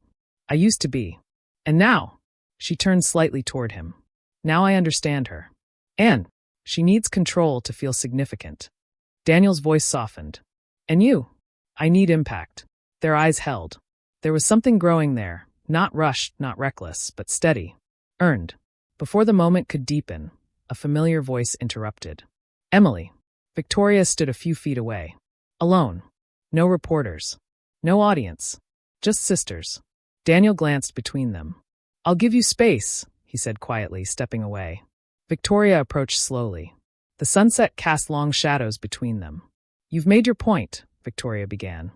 I used to be. And now? She turned slightly toward him. Now I understand her. And she needs control to feel significant. Daniel's voice softened. And you? I need impact. Their eyes held. There was something growing there, not rushed, not reckless, but steady. Earned. Before the moment could deepen, a familiar voice interrupted. Emily. Victoria stood a few feet away. Alone. No reporters. No audience. Just sisters. Daniel glanced between them. I'll give you space, he said quietly, stepping away. Victoria approached slowly. The sunset cast long shadows between them. You've made your point, Victoria began.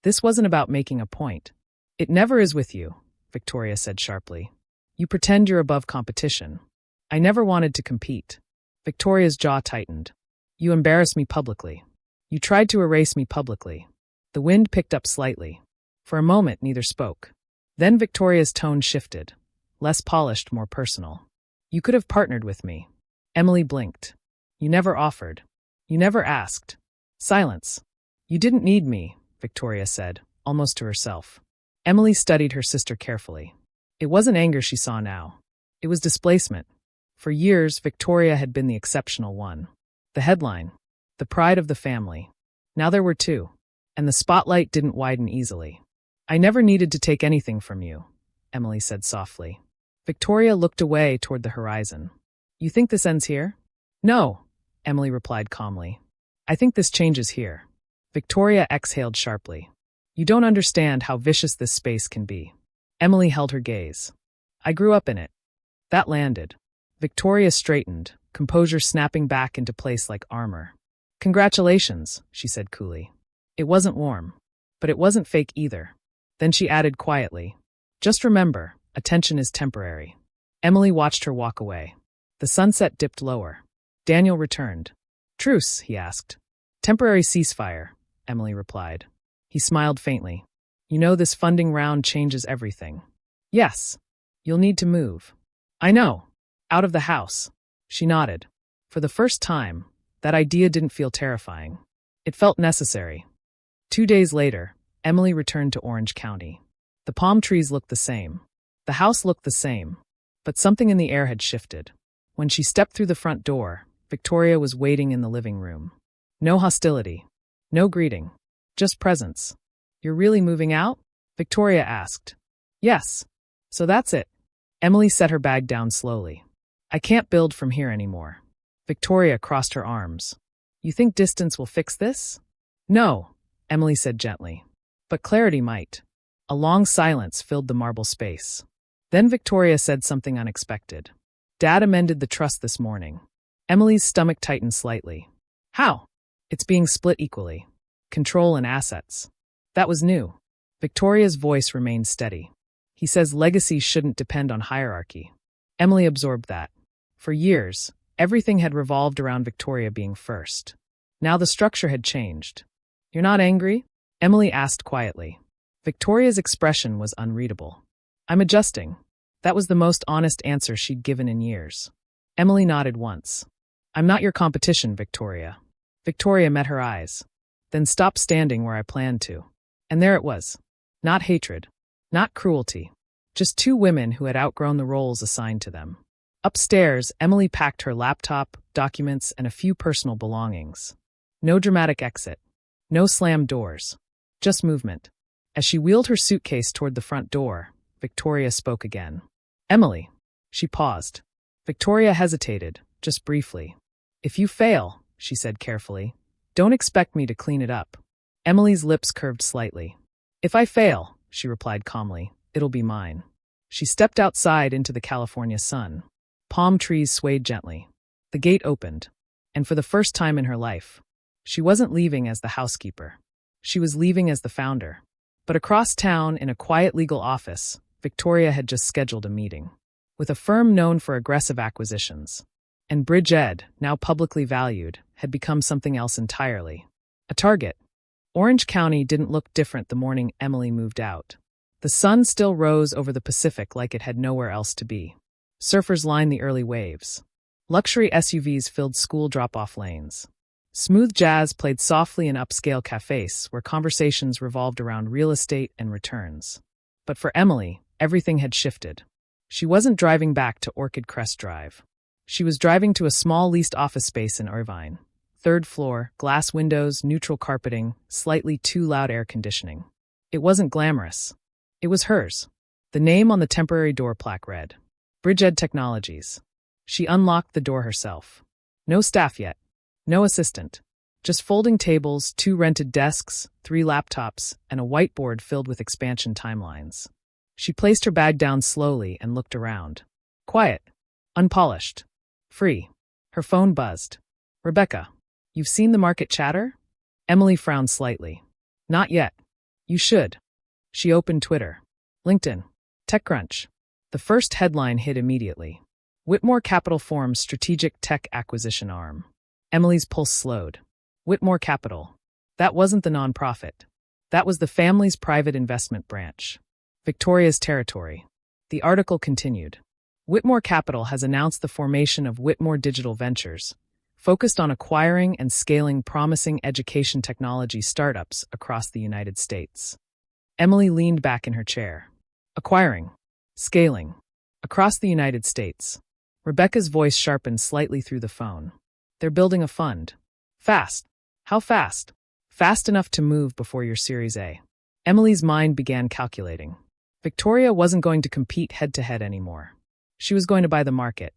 This wasn't about making a point. It never is with you, Victoria said sharply. You pretend you're above competition. I never wanted to compete. Victoria's jaw tightened. You embarrassed me publicly. You tried to erase me publicly. The wind picked up slightly. For a moment, neither spoke. Then Victoria's tone shifted. Less polished, more personal. You could have partnered with me. Emily blinked. You never offered. You never asked. Silence. You didn't need me, Victoria said, almost to herself. Emily studied her sister carefully. It wasn't anger she saw now. It was displacement. For years, Victoria had been the exceptional one. The headline. The pride of the family. Now there were two. And the spotlight didn't widen easily. I never needed to take anything from you, Emily said softly. Victoria looked away toward the horizon. You think this ends here? No, Emily replied calmly. I think this changes here. Victoria exhaled sharply. You don't understand how vicious this space can be. Emily held her gaze. I grew up in it. That landed. Victoria straightened, composure snapping back into place like armor. Congratulations, she said coolly. It wasn't warm. But it wasn't fake either. Then she added quietly, just remember, attention is temporary. Emily watched her walk away. The sunset dipped lower. Daniel returned. Truce, he asked. Temporary ceasefire, Emily replied. He smiled faintly. You know this funding round changes everything. Yes. You'll need to move. I know. Out of the house. She nodded. For the first time, that idea didn't feel terrifying. It felt necessary. 2 days later, Emily returned to Orange County. The palm trees looked the same. The house looked the same. But something in the air had shifted. When she stepped through the front door, Victoria was waiting in the living room. No hostility. No greeting. Just presence. You're really moving out? Victoria asked. Yes. So that's it. Emily set her bag down slowly. I can't build from here anymore. Victoria crossed her arms. You think distance will fix this? No, Emily said gently. But clarity might. A long silence filled the marble space. Then Victoria said something unexpected. Dad amended the trust this morning. Emily's stomach tightened slightly. How? It's being split equally. Control and assets. That was new. Victoria's voice remained steady. He says legacy shouldn't depend on hierarchy. Emily absorbed that. For years, everything had revolved around Victoria being first. Now the structure had changed. You're not angry? Emily asked quietly. Victoria's expression was unreadable. I'm adjusting. That was the most honest answer she'd given in years. Emily nodded once. I'm not your competition, Victoria. Victoria met her eyes, then stopped standing where I planned to. And there it was. Not hatred. Not cruelty. Just two women who had outgrown the roles assigned to them. Upstairs, Emily packed her laptop, documents, and a few personal belongings. No dramatic exit. No slammed doors. Just movement. As she wheeled her suitcase toward the front door, Victoria spoke again. Emily. She paused. Victoria hesitated, just briefly. If you fail, she said carefully, don't expect me to clean it up. Emily's lips curved slightly. If I fail, she replied calmly, it'll be mine. She stepped outside into the California sun. Palm trees swayed gently. The gate opened. And for the first time in her life, she wasn't leaving as the housekeeper. She was leaving as the founder. But across town, in a quiet legal office, Victoria had just scheduled a meeting with a firm known for aggressive acquisitions. And Bridget, now publicly valued, had become something else entirely. A target. Orange County didn't look different the morning Emily moved out. The sun still rose over the Pacific like it had nowhere else to be. Surfers lined the early waves. Luxury SUVs filled school drop-off lanes. Smooth jazz played softly in upscale cafes where conversations revolved around real estate and returns. But for Emily, everything had shifted. She wasn't driving back to Orchid Crest Drive. She was driving to a small leased office space in Irvine. 3rd floor, glass windows, neutral carpeting, slightly too loud air conditioning. It wasn't glamorous. It was hers. The name on the temporary door plaque read, Bridget Technologies. She unlocked the door herself. No staff yet. No assistant. Just folding tables, 2 rented desks, 3 laptops, and a whiteboard filled with expansion timelines. She placed her bag down slowly and looked around. Quiet. Unpolished. Free. Her phone buzzed. Rebecca, you've seen the market chatter? Emily frowned slightly. Not yet. You should. She opened Twitter. LinkedIn. TechCrunch. The first headline hit immediately. Whitmore Capital forms strategic tech acquisition arm. Emily's pulse slowed. Whitmore Capital. That wasn't the nonprofit. That was the family's private investment branch. Victoria's territory. The article continued. Whitmore Capital has announced the formation of Whitmore Digital Ventures, focused on acquiring and scaling promising education technology startups across the United States. Emily leaned back in her chair. Acquiring. Scaling. Across the United States. Rebecca's voice sharpened slightly through the phone. They're building a fund. Fast. How fast? Fast enough to move before your Series A. Emily's mind began calculating. Victoria wasn't going to compete head-to-head anymore. She was going to buy the market.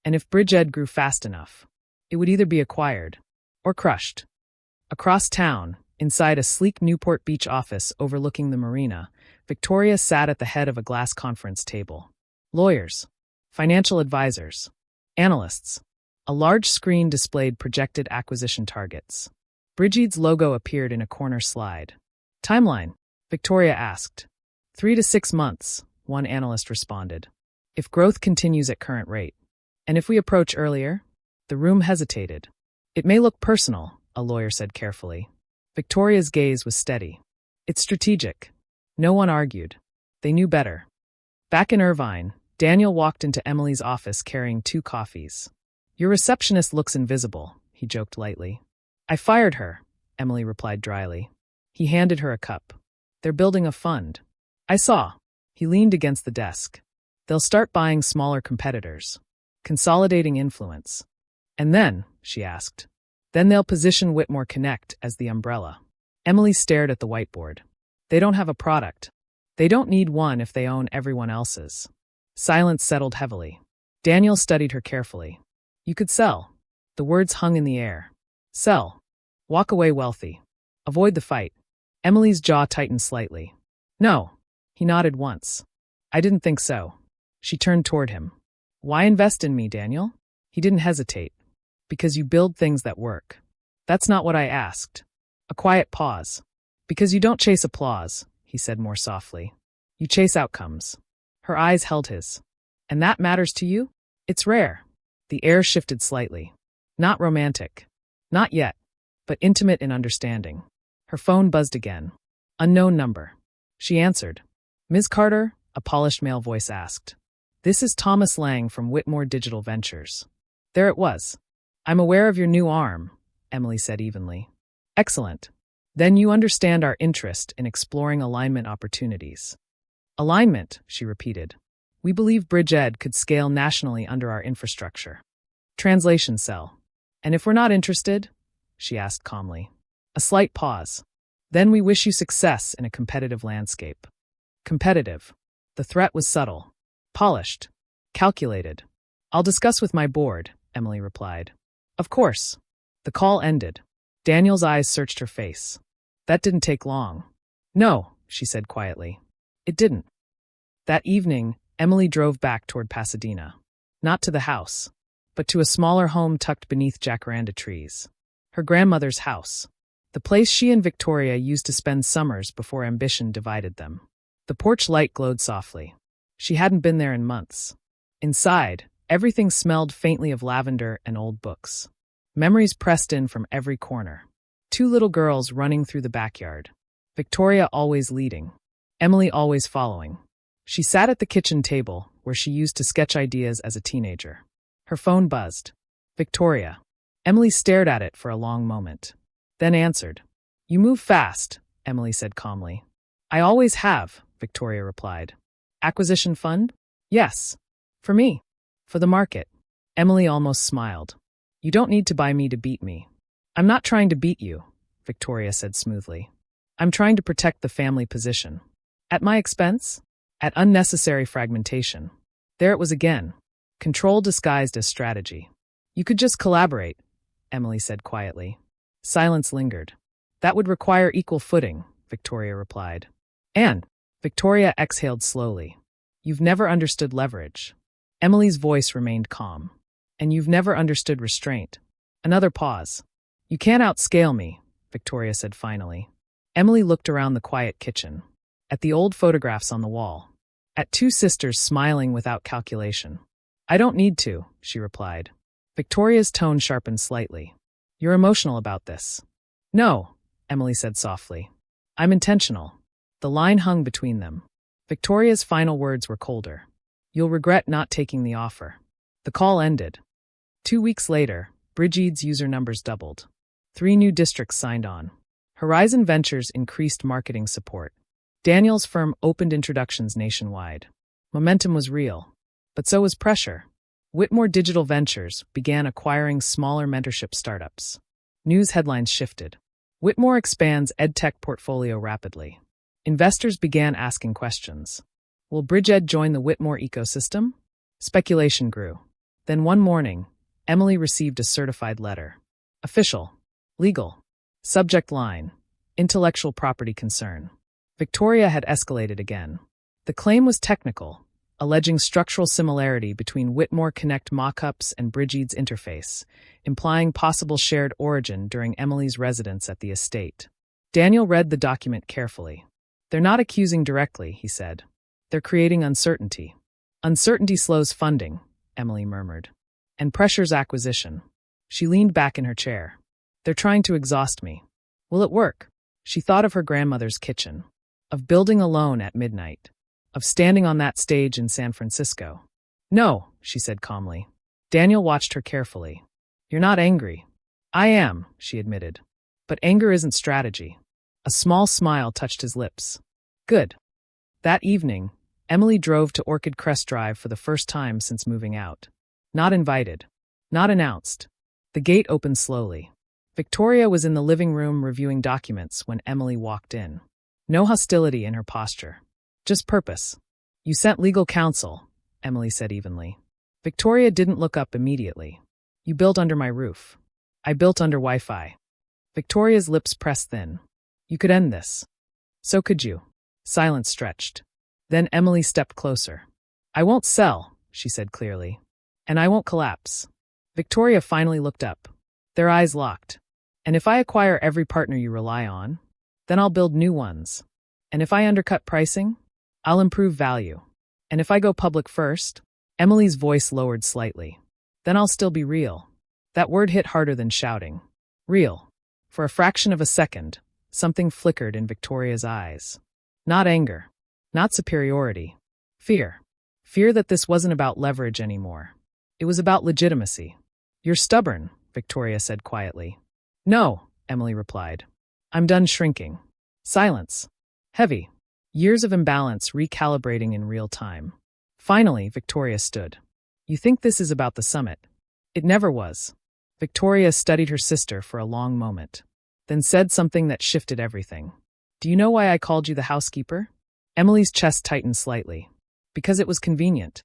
And if Bridgeed grew fast enough, it would either be acquired or crushed. Across town, inside a sleek Newport Beach office overlooking the marina, Victoria sat at the head of a glass conference table. Lawyers, financial advisors, analysts. A large screen displayed projected acquisition targets. Bridgeed's logo appeared in a corner slide. Timeline, Victoria asked. 3 to 6 months, one analyst responded. If growth continues at current rate. And if we approach earlier? The room hesitated. It may look personal, a lawyer said carefully. Victoria's gaze was steady. It's strategic. No one argued. They knew better. Back in Irvine, Daniel walked into Emily's office carrying 2 coffees. Your receptionist looks invisible, he joked lightly. I fired her, Emily replied dryly. He handed her a cup. They're building a fund. I saw. He leaned against the desk. They'll start buying smaller competitors. Consolidating influence. And then, she asked. Then they'll position Whitmore Connect as the umbrella. Emily stared at the whiteboard. They don't have a product. They don't need one if they own everyone else's. Silence settled heavily. Daniel studied her carefully. You could sell. The words hung in the air. Sell. Walk away wealthy. Avoid the fight. Emily's jaw tightened slightly. No. He nodded once. I didn't think so. She turned toward him. Why invest in me, Daniel? He didn't hesitate. Because you build things that work. That's not what I asked. A quiet pause. Because you don't chase applause, he said more softly. You chase outcomes. Her eyes held his. And that matters to you? It's rare. The air shifted slightly. Not romantic. Not yet. But intimate and understanding. Her phone buzzed again. Unknown number. She answered. Ms. Carter, a polished male voice asked. This is Thomas Lang from Whitmore Digital Ventures. There it was. I'm aware of your new arm, Emily said evenly. Excellent. Then you understand our interest in exploring alignment opportunities. Alignment, she repeated. We believe Bridgeed could scale nationally under our infrastructure. Translation cell. And if we're not interested? She asked calmly. A slight pause. Then we wish you success in a competitive landscape. Competitive. The threat was subtle. Polished. Calculated. I'll discuss with my board, Emily replied. Of course. The call ended. Daniel's eyes searched her face. That didn't take long. No, she said quietly. It didn't. That evening, Emily drove back toward Pasadena. Not to the house, but to a smaller home tucked beneath jacaranda trees. Her grandmother's house. The place she and Victoria used to spend summers before ambition divided them. The porch light glowed softly. She hadn't been there in months. Inside, everything smelled faintly of lavender and old books. Memories pressed in from every corner. 2 little girls running through the backyard. Victoria always leading. Emily always following. She sat at the kitchen table, where she used to sketch ideas as a teenager. Her phone buzzed. Victoria. Emily stared at it for a long moment. Then answered. You move fast, Emily said calmly. I always have, Victoria replied. Acquisition fund? Yes. For me. For the market. Emily almost smiled. You don't need to buy me to beat me. I'm not trying to beat you, Victoria said smoothly. I'm trying to protect the family position. At my expense? At unnecessary fragmentation. There it was again. Control disguised as strategy. You could just collaborate, Emily said quietly. Silence lingered. That would require equal footing, Victoria replied. And, Victoria exhaled slowly. You've never understood leverage. Emily's voice remained calm. And you've never understood restraint. Another pause. You can't outscale me, Victoria said finally. Emily looked around the quiet kitchen. At the old photographs on the wall. At 2 sisters smiling without calculation. I don't need to, she replied. Victoria's tone sharpened slightly. You're emotional about this. No, Emily said softly. I'm intentional. The line hung between them. Victoria's final words were colder. You'll regret not taking the offer. The call ended. 2 weeks later, Brigide's user numbers doubled. 3 new districts signed on. Horizon Ventures increased marketing support. Daniel's firm opened introductions nationwide. Momentum was real, but so was pressure. Whitmore Digital Ventures began acquiring smaller mentorship startups. News headlines shifted. Whitmore expands EdTech portfolio rapidly. Investors began asking questions. Will Bridged join the Whitmore ecosystem? Speculation grew. Then one morning, Emily received a certified letter. Official. Legal. Subject line. Intellectual property concern. Victoria had escalated again. The claim was technical, alleging structural similarity between Whitmore Connect mockups and Brigide's interface, implying possible shared origin during Emily's residence at the estate. Daniel read the document carefully. They're not accusing directly, he said. They're creating uncertainty. Uncertainty slows funding, Emily murmured, and pressures acquisition. She leaned back in her chair. They're trying to exhaust me. Will it work? She thought of her grandmother's kitchen, of building alone at midnight, of standing on that stage in San Francisco. No, she said calmly. Daniel watched her carefully. You're not angry. I am, she admitted. But anger isn't strategy. A small smile touched his lips. Good. That evening, Emily drove to Orchid Crest Drive for the first time since moving out. Not invited. Not announced. The gate opened slowly. Victoria was in the living room reviewing documents when Emily walked in. No hostility in her posture. Just purpose. You sent legal counsel, Emily said evenly. Victoria didn't look up immediately. You built under my roof. I built under Wi-Fi. Victoria's lips pressed thin. You could end this. So could you. Silence stretched. Then Emily stepped closer. I won't sell, she said clearly. And I won't collapse. Victoria finally looked up. Their eyes locked. And if I acquire every partner you rely on, then I'll build new ones. And if I undercut pricing, I'll improve value. And if I go public first, Emily's voice lowered slightly. Then I'll still be real. That word hit harder than shouting. Real. For a fraction of a second, something flickered in Victoria's eyes. Not anger. Not superiority. Fear. Fear that this wasn't about leverage anymore. It was about legitimacy. You're stubborn, Victoria said quietly. No, Emily replied. I'm done shrinking. Silence. Heavy. Years of imbalance recalibrating in real time. Finally, Victoria stood. You think this is about the summit? It never was. Victoria studied her sister for a long moment, then said something that shifted everything. Do you know why I called you the housekeeper? Emily's chest tightened slightly. Because it was convenient.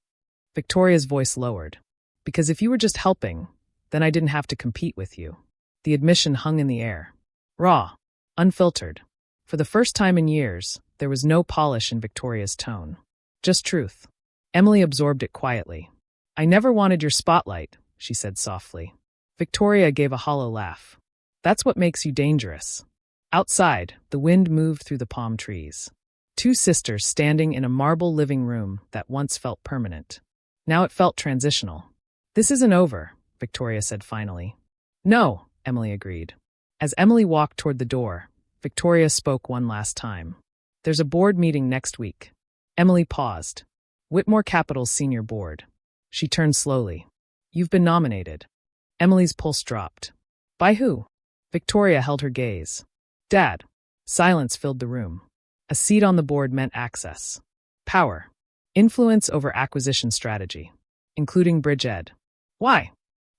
Victoria's voice lowered. Because if you were just helping, then I didn't have to compete with you. The admission hung in the air. Raw. Unfiltered. For the first time in years, there was no polish in Victoria's tone. Just truth. Emily absorbed it quietly. I never wanted your spotlight, she said softly. Victoria gave a hollow laugh. That's what makes you dangerous. Outside, the wind moved through the palm trees. 2 sisters standing in a marble living room that once felt permanent. Now it felt transitional. This isn't over, Victoria said finally. No, Emily agreed. As Emily walked toward the door, Victoria spoke one last time. There's a board meeting next week. Emily paused. Whitmore Capital's senior board. She turned slowly. You've been nominated. Emily's pulse dropped. By who? Victoria held her gaze. Dad. Silence filled the room. A seat on the board meant access. Power. Influence over acquisition strategy. Including Bridged. Why?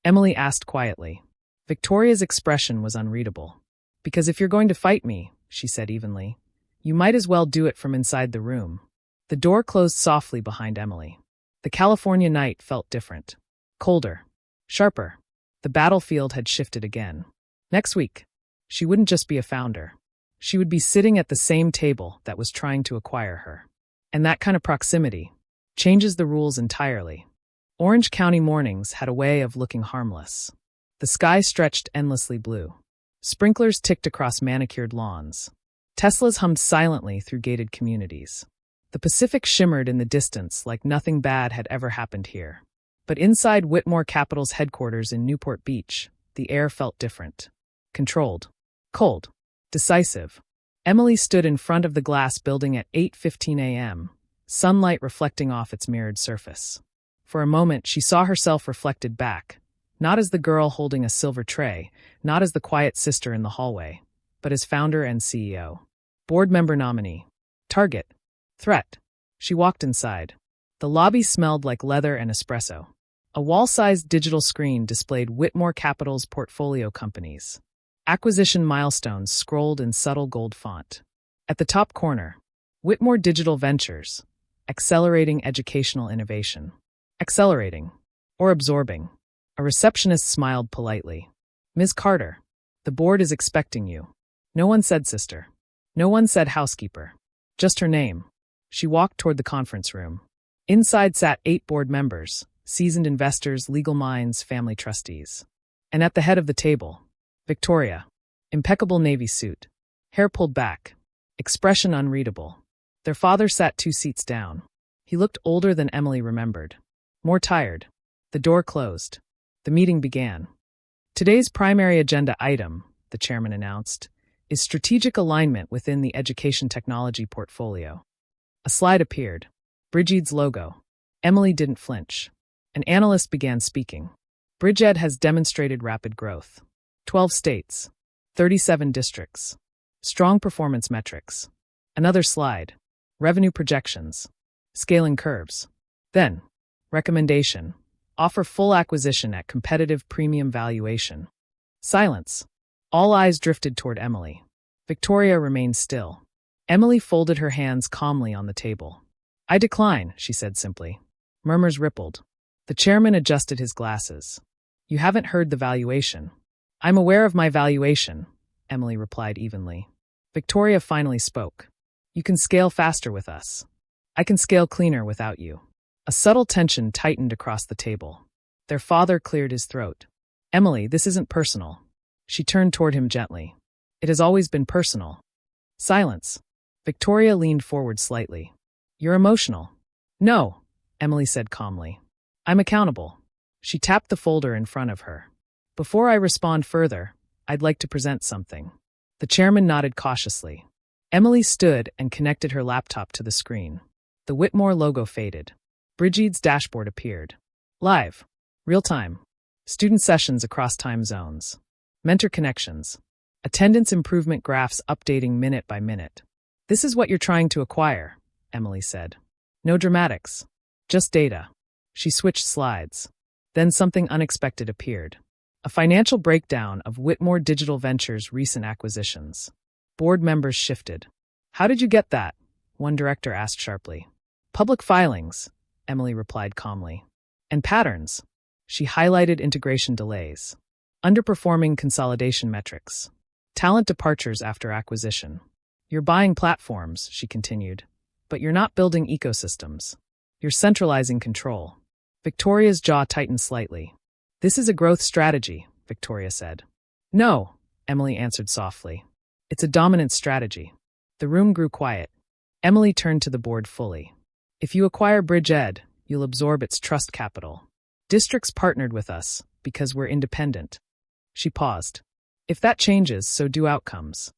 Emily asked quietly. Victoria's expression was unreadable. Because if you're going to fight me, she said evenly, you might as well do it from inside the room. The door closed softly behind Emily. The California night felt different. Colder. Sharper. The battlefield had shifted again. Next week, she wouldn't just be a founder. She would be sitting at the same table that was trying to acquire her. And that kind of proximity changes the rules entirely. Orange County mornings had a way of looking harmless. The sky stretched endlessly blue. Sprinklers ticked across manicured lawns. Teslas hummed silently through gated communities. The Pacific shimmered in the distance like nothing bad had ever happened here. But inside Whitmore Capital's headquarters in Newport Beach, the air felt different. Controlled. Cold. Decisive. Emily stood in front of the glass building at 8:15 a.m., sunlight reflecting off its mirrored surface. For a moment, she saw herself reflected back, not as the girl holding a silver tray, not as the quiet sister in the hallway, but as founder and CEO. Board member nominee. Target. Threat. She walked inside. The lobby smelled like leather and espresso. A wall-sized digital screen displayed Whitmore Capital's portfolio companies. Acquisition milestones scrolled in subtle gold font. At the top corner, Whitmore Digital Ventures, accelerating educational innovation. Accelerating. Or absorbing. A receptionist smiled politely. Ms. Carter, the board is expecting you. No one said sister. No one said housekeeper. Just her name. She walked toward the conference room. Inside sat 8 board members, seasoned investors, legal minds, family trustees. And at the head of the table, Victoria. Impeccable navy suit. Hair pulled back. Expression unreadable. Their father sat 2 seats down. He looked older than Emily remembered. More tired. The door closed. The meeting began. Today's primary agenda item, the chairman announced, is strategic alignment within the education technology portfolio. A slide appeared. Brigid's logo. Emily didn't flinch. An analyst began speaking. Brigid has demonstrated rapid growth. 12 states. 37 districts. Strong performance metrics. Another slide. Revenue projections. Scaling curves. Then, recommendation. Offer full acquisition at competitive premium valuation. Silence. All eyes drifted toward Emily. Victoria remained still. Emily folded her hands calmly on the table. I decline, she said simply. Murmurs rippled. The chairman adjusted his glasses. You haven't heard the valuation. I'm aware of my valuation, Emily replied evenly. Victoria finally spoke. You can scale faster with us. I can scale cleaner without you. A subtle tension tightened across the table. Their father cleared his throat. Emily, this isn't personal. She turned toward him gently. It has always been personal. Silence. Victoria leaned forward slightly. You're emotional. No, Emily said calmly. I'm accountable. She tapped the folder in front of her. Before I respond further, I'd like to present something. The chairman nodded cautiously. Emily stood and connected her laptop to the screen. The Whitmore logo faded. Brigid's dashboard appeared. Live. Real time. Student sessions across time zones. Mentor connections. Attendance improvement graphs updating minute by minute. This is what you're trying to acquire, Emily said. No dramatics. Just data. She switched slides. Then something unexpected appeared. A financial breakdown of Whitmore Digital Ventures' recent acquisitions. Board members shifted. How did you get that? One director asked sharply. Public filings, Emily replied calmly. And patterns. She highlighted integration delays. Underperforming consolidation metrics. Talent departures after acquisition. You're buying platforms, she continued. But you're not building ecosystems. You're centralizing control. Victoria's jaw tightened slightly. This is a growth strategy, Victoria said. No, Emily answered softly. It's a dominant strategy. The room grew quiet. Emily turned to the board fully. If you acquire Brigid, you'll absorb its trust capital. Districts partnered with us because we're independent. She paused. If that changes, so do outcomes.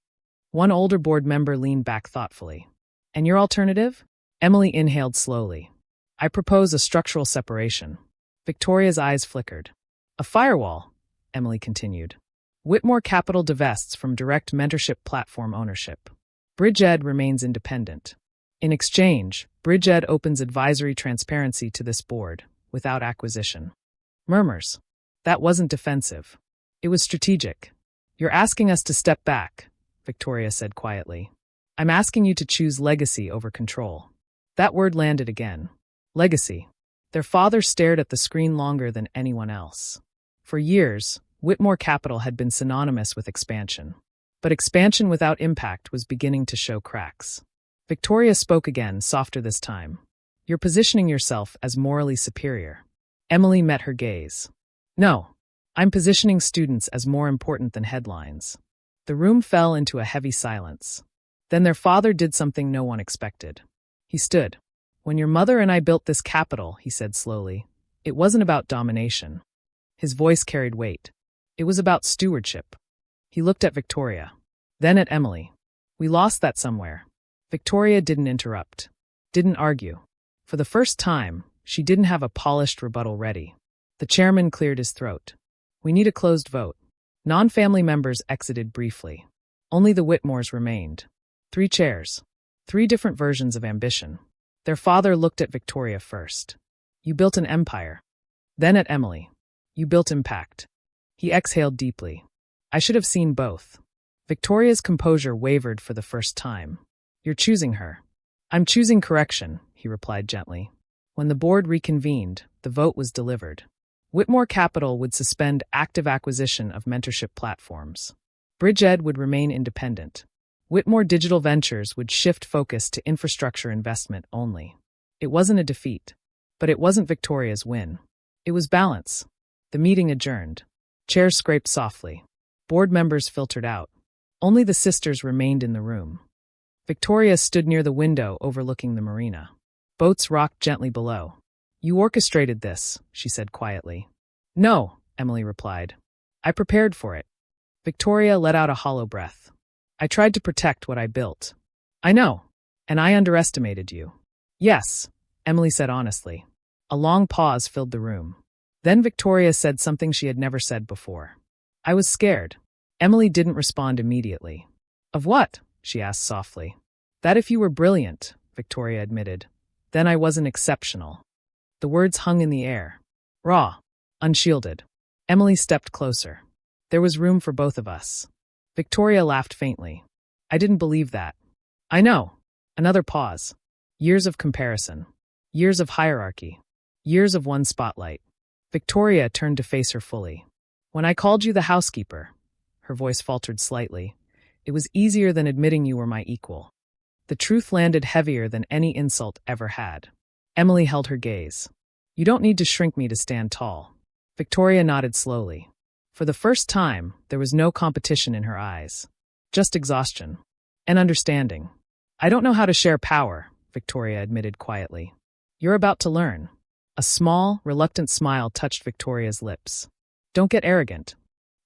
One older board member leaned back thoughtfully. And your alternative? Emily inhaled slowly. I propose a structural separation. Victoria's eyes flickered. A firewall, Emily continued. Whitmore Capital divests from direct mentorship platform ownership. Brigid remains independent. In exchange, Brigid opens advisory transparency to this board, without acquisition. Murmurs. That wasn't defensive. It was strategic. You're asking us to step back, Victoria said quietly. I'm asking you to choose legacy over control. That word landed again. Legacy. Their father stared at the screen longer than anyone else. For years, Whitmore Capital had been synonymous with expansion. But expansion without impact was beginning to show cracks. Victoria spoke again, softer this time. You're positioning yourself as morally superior. Emily met her gaze. No, I'm positioning students as more important than headlines. The room fell into a heavy silence. Then their father did something no one expected. He stood. When your mother and I built this capital, he said slowly, It wasn't about domination. His voice carried weight. It was about stewardship. He looked at Victoria. Then at Emily. We lost that somewhere. Victoria didn't interrupt. Didn't argue. For the first time, she didn't have a polished rebuttal ready. The chairman cleared his throat. We need a closed vote. Non-family members exited briefly. Only the Whitmores remained. 3 chairs. 3 different versions of ambition. Their father looked at Victoria first. You built an empire. Then at Emily. You built impact. He exhaled deeply. I should have seen both. Victoria's composure wavered for the first time. You're choosing her. I'm choosing correction, he replied gently. When the board reconvened, the vote was delivered. Whitmore Capital would suspend active acquisition of mentorship platforms. Bridgeed would remain independent. Whitmore Digital Ventures would shift focus to infrastructure investment only. It wasn't a defeat, but it wasn't Victoria's win. It was balance. The meeting adjourned. Chairs scraped softly. Board members filtered out. Only the sisters remained in the room. Victoria stood near the window overlooking the marina. Boats rocked gently below. You orchestrated this, she said quietly. No, Emily replied. I prepared for it. Victoria let out a hollow breath. I tried to protect what I built. I know, and I underestimated you. Yes, Emily said honestly. A long pause filled the room. Then Victoria said something she had never said before. I was scared. Emily didn't respond immediately. Of what? She asked softly. That if you were brilliant, Victoria admitted. Then I wasn't exceptional. The words hung in the air. Raw. Unshielded. Emily stepped closer. There was room for both of us. Victoria laughed faintly. I didn't believe that. I know. Another pause. Years of comparison. Years of hierarchy. Years of one spotlight. Victoria turned to face her fully. When I called you the housekeeper, her voice faltered slightly, it was easier than admitting you were my equal. The truth landed heavier than any insult ever had. Emily held her gaze. You don't need to shrink me to stand tall. Victoria nodded slowly. For the first time, there was no competition in her eyes. Just exhaustion. And understanding. I don't know how to share power, Victoria admitted quietly. You're about to learn. A small, reluctant smile touched Victoria's lips. Don't get arrogant.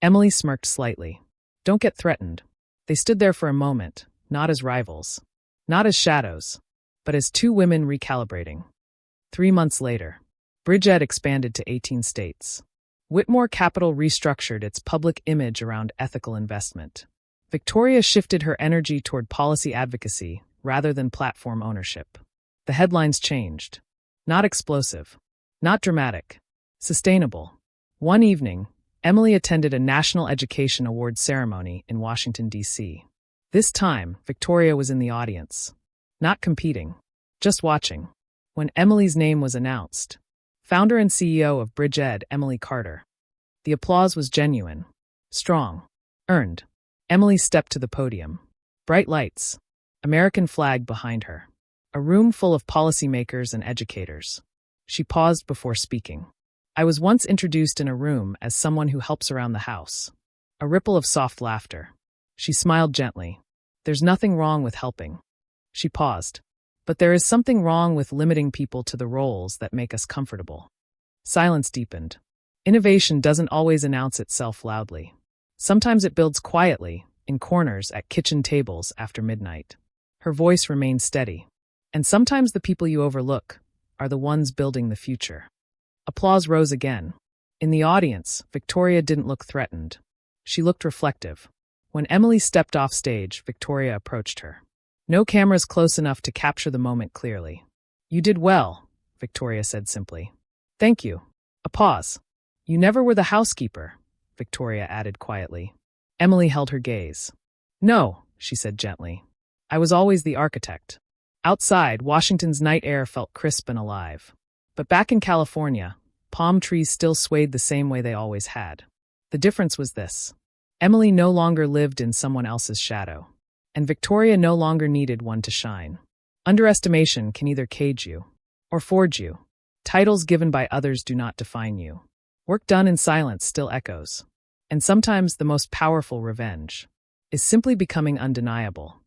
Emily smirked slightly. Don't get threatened. They stood there for a moment, not as rivals. Not as shadows, but as 2 women recalibrating. 3 months later, Bridgeed expanded to 18 states. Whitmore Capital restructured its public image around ethical investment. Victoria shifted her energy toward policy advocacy rather than platform ownership. The headlines changed. Not explosive. Not dramatic. Sustainable. One evening, Emily attended a National Education Award ceremony in Washington, D.C. This time, Victoria was in the audience. Not competing. Just watching. When Emily's name was announced. Founder and CEO of Bridgeed, Emily Carter. The applause was genuine. Strong. Earned. Emily stepped to the podium. Bright lights. American flag behind her. A room full of policymakers and educators. She paused before speaking. I was once introduced in a room as someone who helps around the house. A ripple of soft laughter. She smiled gently. There's nothing wrong with helping. She paused. But there is something wrong with limiting people to the roles that make us comfortable. Silence deepened. Innovation doesn't always announce itself loudly. Sometimes it builds quietly, in corners at kitchen tables after midnight. Her voice remained steady. And sometimes the people you overlook are the ones building the future. Applause rose again. In the audience, Victoria didn't look threatened. She looked reflective. When Emily stepped off stage, Victoria approached her. No cameras close enough to capture the moment clearly. You did well, Victoria said simply. Thank you. A pause. You never were the housekeeper, Victoria added quietly. Emily held her gaze. No, she said gently. I was always the architect. Outside, Washington's night air felt crisp and alive. But back in California, palm trees still swayed the same way they always had. The difference was this. Emily no longer lived in someone else's shadow. And Victoria no longer needed one to shine. Underestimation can either cage you or forge you. Titles given by others do not define you. Work done in silence still echoes. And sometimes the most powerful revenge is simply becoming undeniable.